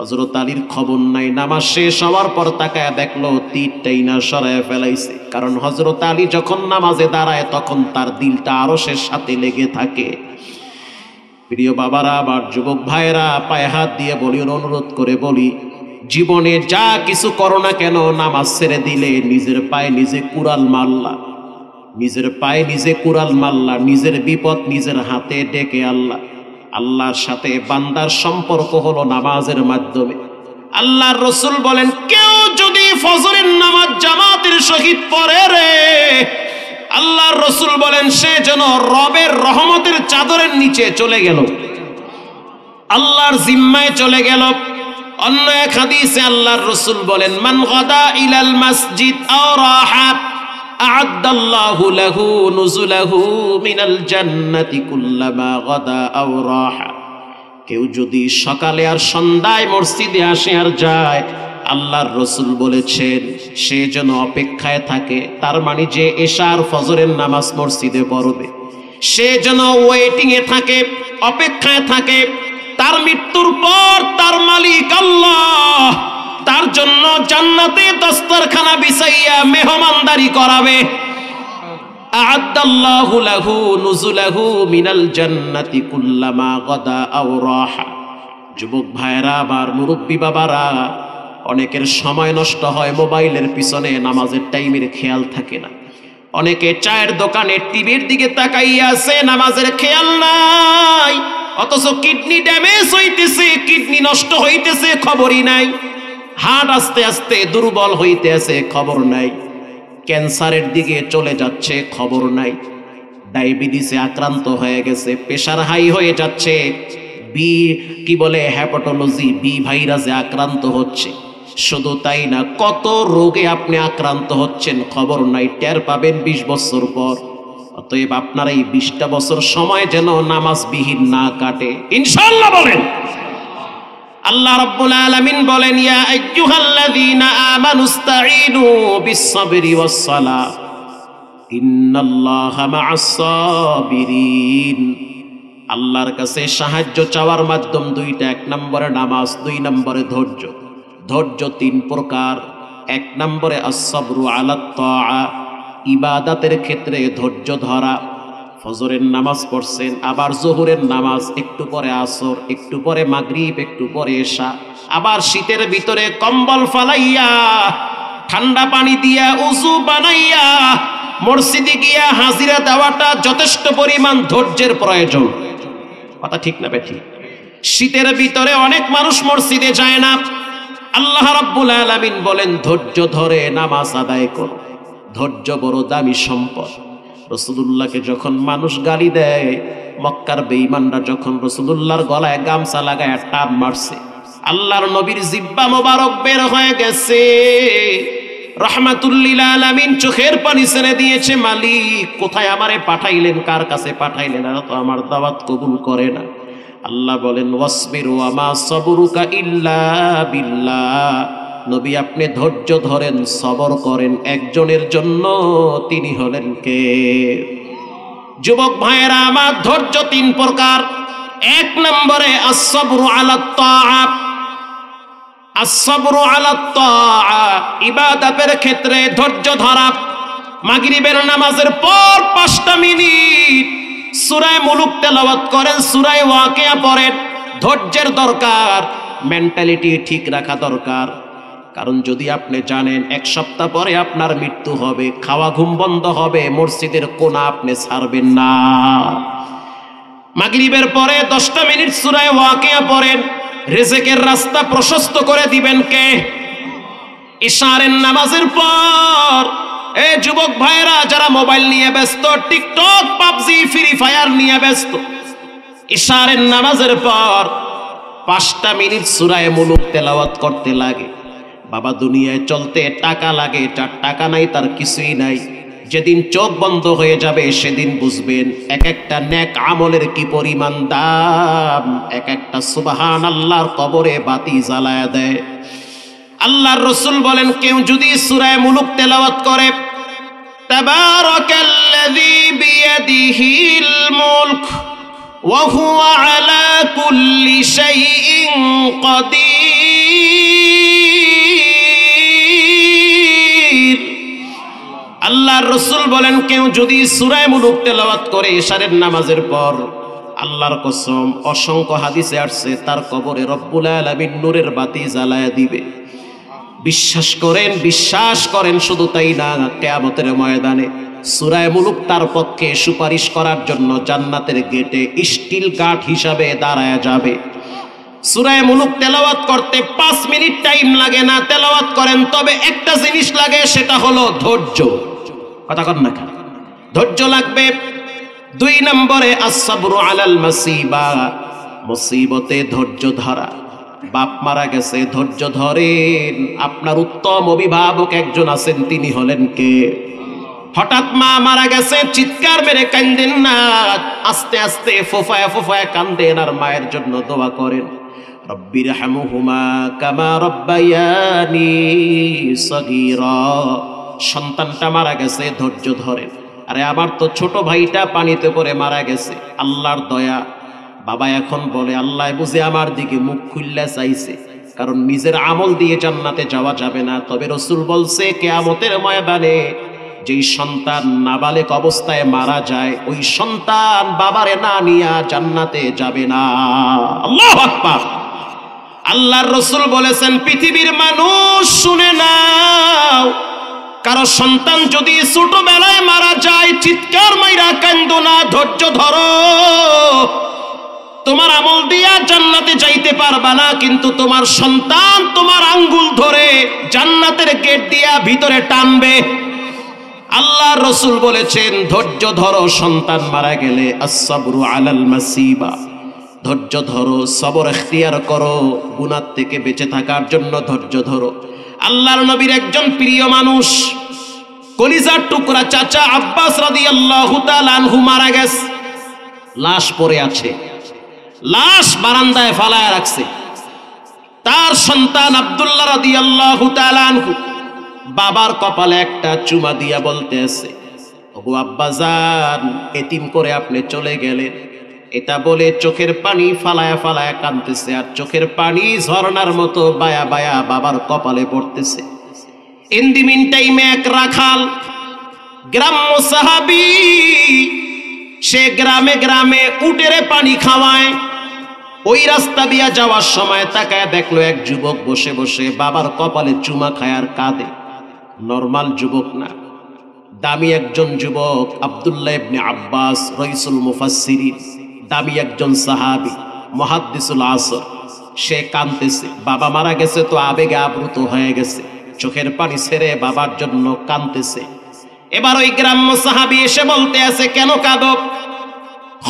হযরত আলীর খবর নাই। নামাজ শেষ হওয়ার পর তাকায়া দেখলো তীর টাইনা সরায়া ফেলাইছে। কারণ হযরত আলী যখন নামাজে দাঁড়ায় তখন তার দিলটা আরশের সাথে লেগে থাকে। প্রিয় বাবারা, আবার যুবক ভাইরা, পায়ে হাত দিয়ে বলি, অনুরোধ করে বলি, জীবনে যা কিছু করো না কেন, নামাজ ছেড়ে দিলে নিজের পায়ে নিজে কুড়াল মারলা, নিজের পায়ে নিজে কুড়াল মারলা, নিজের বিপদ নিজের হাতে ডেকে আল্লাহ। আল্লাহর সাথে বান্দার সম্পর্ক হলো নামাজের মাধ্যমে। আল্লাহর রাসূল বলেন, কেউ যদি ফজরের নামাজ জামাতের সহিত পড়ে রে, আল্লাহর রাসূল বলেন সে যেন রবের রহমতের চাদরের নিচে চলে গেল, আল্লাহর জিম্মায় চলে গেল। অন্য এক হাদিসে আল্লাহর রাসূল বলেন, মান গাদা ইলাল মসজিদ আও রাহা আ'আদাল্লাহু লাহু নুজুলাহু মিনাল জান্নাতি কুল্লামা গাদা আও রাহা। কেউ যদি সকালে আর সন্ধ্যায় মসজিদে আসে আর যায়, আল্লাহর রাসূল বলেছেন সে যেন অপেক্ষায় থাকে। তার মানে যে এশার ফজরের নামাজ মসজিদে পড়বে, সে যেন ওয়েটিং এ থাকে, অপেক্ষায় থাকে। তার মৃত্যুর পর তার মালিক আল্লাহ তার জন্য জান্নাতে দস্তরখানা বিছাইয়া মেহমানদারি করাবে। আ'আদাল্লাহু লাহু নুজুলাহু মিনাল জান্নাতি কুল্লামা গাদা আও রাহা। যুবক ভাইরা, আবার মুরব্বী বাবারা, অনেকের সময় নষ্ট হয় মোবাইলের পিছনে, নামাজের টাইমের খেয়াল থাকে না। অনেকে চায়ের দোকানে টিভির দিকে তাকাইয়া আছে, নামাজের খেয়াল নাই। অথচ কিডনি ড্যামেজ হইতেছে, কিডনি নষ্ট হইতেছে, খবরই নাই। হার্ট আস্তে আস্তে দুর্বল হইতে আছে, খবর নাই। ক্যান্সারের দিকে চলে যাচ্ছে, খবর নাই। ডায়াবেটিসে আক্রান্ত হয়ে গেছে, প্রেশার হাই হয়ে যাচ্ছে, হ্যাপাটোলজি বি ভাইরাসে আক্রান্ত হচ্ছে। শুধু তাই না, কত রোগে আপনি আক্রান্ত হচ্ছেন, খবর নাই। টের পাবেন 20 বছর পর। অতএব আপনার এই 20টা বছর সময় যেন নামাজবিহীন না কাটে, ইনশাআল্লাহ বলেন। আল্লাহ রাব্বুল আলামিন বলেন, ইয়া আইয়ুহাল্লাযীনা আমানুস্তাঈনু বিস-সাবরি ওয়াস-সালাহ ইন্নাল্লাহা মা'আস-সাবিরিন। আল্লাহর কাছে সাহায্য চাওয়ার মাধ্যম দুইটা। 1 নম্বরে নামাজ, 2 নম্বরে ধৈর্য। ধৈর্য 3 প্রকার। 1 নম্বরে আস-সাবরু আলাত তাআ, ইবাদতের ক্ষেত্রে ধৈর্য ধরা। ফজরের নামাজ পড়ছেন, আবার জোহরের নামাজ, একটু পরে আসর, একটু পরে মাগরিব, একটু পরে এশা। আবার শীতের ভিতরে কম্বল ফালাইয়া, ঠান্ডা পানি দিয়া উযু বানাইয়া মসজিদে গিয়া হাজিরা দেওয়াটা যথেষ্ট পরিমাণ ধৈর্যের প্রয়োজন। কথা ঠিক না বেঠিক? শীতের ভিতরে অনেক মানুষ মসজিদে যায় না, আল্লাহ রাব্বুল আলামিন বলেন ধৈর্য ধরে নামাজ আদায় করো, ধৈর্য বড় দামি সম্পদ। রাসূলুল্লাহকে যখন মানুষ গালি দেয়, মক্কার বেঈমানরা যখন রাসূলুল্লাহর গলায় গামছা লাগায় টান মারছে, আল্লাহর নবীর জিহ্বা মোবারক বের হয়ে গেছে। রাহমাতুল লিল আলামিন চোখের পানি ছেড়ে দিয়েছে, মালিক কোথায় আমারে পাঠাইলেন, কার কাছে পাঠাইলেন, আর তো আমার দাওয়াত কবুল করে না। আল্লাহ বলেন ওয়াসবির ওয়া মা সাবরুকা ইল্লা বিল্লাহ, নবী আপনি ধৈর্য ধরেন, সবর করেন একজনের জন্য, তিনি হলেন কে? যুবক ভাইয়েরা আমার, ধৈর্য তিন প্রকার। এক নম্বরে আস-সাবরু আলাত তাআত, আস-সাবরু আলাত তাআত, ইবাদতের ক্ষেত্রে ধৈর্য ধরা। মাগরিবের নামাজের পর 5টা মিনিট সূরা মুলুক তেলাওয়াত করেন, সূরা ওয়াকিয়া পড়েন। ধৈর্যের দরকার, মেন্টালিটি ঠিক রাখা দরকার। কারণ যদি আপনি জানেন 1 সপ্তাহ পরে আপনার মৃত্যু হবে, খাওয়া ঘুম বন্ধ হবে, মসজিদের কোণা আপনি ছাড়বেন না। মাগরিবের পরে 10টা মিনিট সূরা ওয়াকিয়া পড়েন, রিজিকের রাস্তা প্রশস্ত করে দিবেন কে? ইশারের নামাজের পর যুবক ভাইরা যারা মোবাইল নিয়ে ব্যস্ত, টিকটক, পাবজি, ফ্রি ফায়ার নিয়ে ব্যস্ত, ইশারের নামাজের পর 5টা মিনিট সূরা মুলুক তেলাওয়াত করতে লাগে। বাবা দুনিয়ায় চলতে টাকা লাগে, যার টাকা নাই তার কিছুই নাই। যেদিন চোখ বন্ধ হয়ে যাবে সেদিন বুঝবেন এক একটা নেক আমলের কি পরিমাণ দাম। এক একটা সুবহানাল্লাহর কবরে বাতি জ্বালায়া দেয়। আল্লাহর রাসূল বলেন কেউ যদি সূরা মুলুক তেলাওয়াত করে, তাবারাকাল্লাযী বিয়াদিহিল মুলক ওয়া হুয়া আলা কুল্লি শাইইন কাদির। আল্লাহর রাসূল বলেন কেউ যদি সূরা মুলুক তেলাওয়াত করে ইশারের নামাজের পর, আল্লাহর কসম অসংখ্য হাদিসে আসছে তার কবরে রব্বুল আলামিন নূরের বাতি জ্বালায়া দিবে। বিশ্বাস করেন। শুধু তাই না, কিয়ামতের ময়দানে সূরা মুলুক তার পক্ষে সুপারিশ করার জন্য জান্নাতের গেটে স্টিল গার্ড হিসাবে দাঁড়ায়া যাবে। সূরা মুলুক তেলাওয়াত করতে 5 মিনিট টাইম লাগে না, তেলাওয়াত করেন, তবে একটা জিনিস লাগে, সেটা হলো ধৈর্য। কথা কন না, ধৈর্য লাগবে। 2 নম্বরে আস-সাবরু আলাল মাসিবা, মুসিবতে ধৈর্য ধরা। বাপ মারা গেছে, ধৈর্য ধরেন। আপনার উত্তম অভিভাবক একজন আছেন, তিনি হলেন কে? হঠাৎ মা মারা গেছে, চিৎকার মেরে কান্দেন না, আস্তে আস্তে ফোফায়া ফোফায়া কান্দেন আর মায়ের জন্য দোয়া করেন, রব্বিরহামহুমা কামা রব্বায়ানি সগীরা। সন্তানটা মারা গেছে, ধৈর্য ধরেন। আরে আমার তো ছোট ভাইটা পানিতে পড়ে মারা গেছে, আল্লাহর দয়া। বাবা এখন বলে আল্লাহ বুঝে আমার দিকে মুখ খুললে চাইছে, কারণ নিজের আমল দিয়ে জান্নাতে যাওয়া যাবে না। তবে রাসূল বলছে কিয়ামতের ময়দানে যেই সন্তান নাবালেগ অবস্থায় মারা যায়, ওই সন্তান বাবারে না নিয়া জান্নাতে যাবে না। আল্লাহু আকবার। আল্লাহর রাসূল বলেছেন পৃথিবীর মানুষ শুনে নাও, কারো সন্তান যদি ছোটবেলায় মারা যায়, চিৎকার মাইরা কান্দো না, ধৈর্য ধরো। তোমার আমল দিয়া জান্নাতে যাইতে পারবা না, কিন্তু তোমার সন্তান তোমার আঙ্গুল ধরে জান্নাতের গেট দিয়া ভিতরে টানবে। আল্লাহর রাসূল বলেছেন ধৈর্য ধরো, সন্তান মারা গেলে আস-সাবরু আলাল মাসিবা, ধৈর্য ধরো, সবর ইখতিয়ার করো, গুনাহ থেকে বেঁচে থাকার জন্য ধৈর্য ধরো। আল্লাহর নবীর একজন প্রিয় মানুষ, কলিজার টুকরা চাচা আব্বাস রাদিয়াল্লাহু তাআলা আনহু মারা গেছে। লাশ পড়ে আছে, লাশ বারান্দায় ফালায় রাখছে। তার সন্তান আব্দুল্লাহ রাদিয়াল্লাহু তাআলা আনহু বাবার কপালে একটা চুমা দিয়া বলতে আছে, ওগো আব্বাজান, এতিম করে আপনি চলে গেলেন। এটা বলে চোখের পানি ফালায়া ফালায়া কাঁদতেছে, আর চোখের পানি ঝর্ণার মতো বায়া বায়া বাবার কপালে পড়তেছে। ইন দি মিন টাইমে এক রাখাল, গ্রাম্য সাহাবী, সে গ্রামে গ্রামে উটেরে পানি খাওয়ায়। ওই রাস্তা দিয়া যাওয়ার সময় তাকায় দেখলো এক যুবক বসে বসে বাবার কপালে চুমা খায় আর কাঁদে। নরমাল যুবক না, দামি একজন যুবক, আব্দুল্লাহ ইবনে আব্বাস, রাইসুল মুফাসসিরিন, দামি একজন সাহাবী, মুহাদ্দিসুল আসর। সে কাঁদতেছে, বাবা মারা গেছে তো আবেগে আপ্লুত হয়ে গেছে, চোখের পানি ছেড়ে বাবার জন্য কাঁদতেছে। এবার ওই গ্রাম্য সাহাবী এসে বলতে আছে, কেন কাঁদো?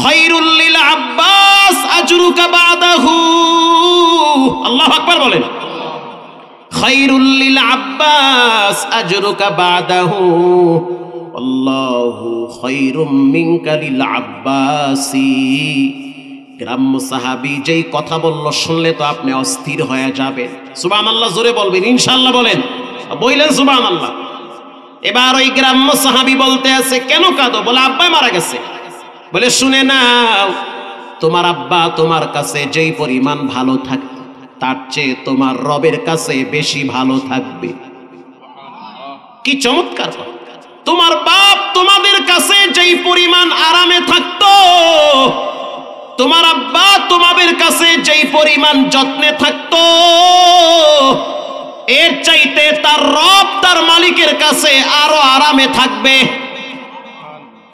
খায়রুল লিল আব্বাস আজরুকা বাদাহু, আল্লাহু আকবার বলেন। খায়রুল লিল আব্বাস আজরুকা বাদাহু আল্লাহু খায়রুম মিনকা লিল আব্বাসি। গ্রাম্য সাহাবী যেই কথা বলল, শুনলে তো আপনি অস্থির হয়ে যাবেন। সুবহানাল্লাহ জোরে বলবেন, ইনশাআল্লাহ বলেন, বললেন সুবহানাল্লাহ। এবার ওই গ্রাম্য সাহাবী বলতে আছে, কেন কাঁদো? বলে আব্বা মারা গেছে। বলে শুনে নাও, তোমার আব্বা তোমার কাছে যেই পরিমাণ ভালো থাকবে, তার চেয়ে তোমার রবের কাছে বেশি ভালো থাকবে। কি চমৎকার! তোমার বাপ তোমাদের কাছে যেই পরিমাণ আরামে থাকতো, তোমার আব্বা তোমাদের কাছে যেই পরিমাণ যত্নে থাকতো, এর চাইতে তার রব তার মালিকের কাছে আরো আরামে থাকবে।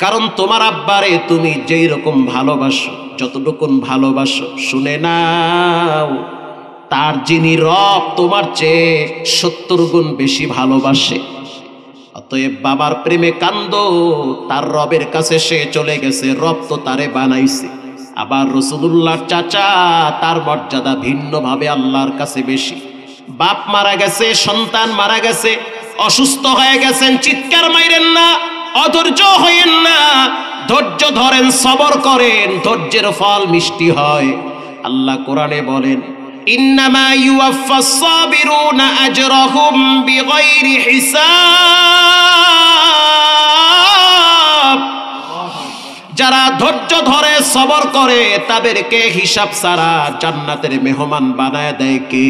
কারণ তোমার আব্বারে তুমি যেই রকম ভালোবাসো, যতটুকু ভালোবাসো, শুনে নাও, তার যিনি রব তোমার চেয়ে 70 গুণ বেশি ভালোবাসে। অতএব বাবার প্রেমে কান্দো, তার রবের কাছে সে চলে গেছে, রব তো তারে বানাইছে। আবার রাসূলুল্লাহর চাচা, তার মর্যাদা ভিন্নভাবে আল্লাহর কাছে বেশি। বাপ মারা গেছে, সন্তান মারা গেছে, অসুস্থ হয়ে গেছেন, চিৎকার মাইরেন না, অধৈর্য হইেন না, ধৈর্য ধরেন, সবর করেন, ধৈর্যের ফল মিষ্টি হয়। আল্লাহ কোরআনে বলেন, ইন্নামা ইউওয়াফাস সাবিরুনা আজরাহুম বিগাইরি হিসাব। যারা ধৈর্য ধরে সবর করে তাদেরকে হিসাব ছাড়া জান্নাতের মেহমান বানায় দেয় কে?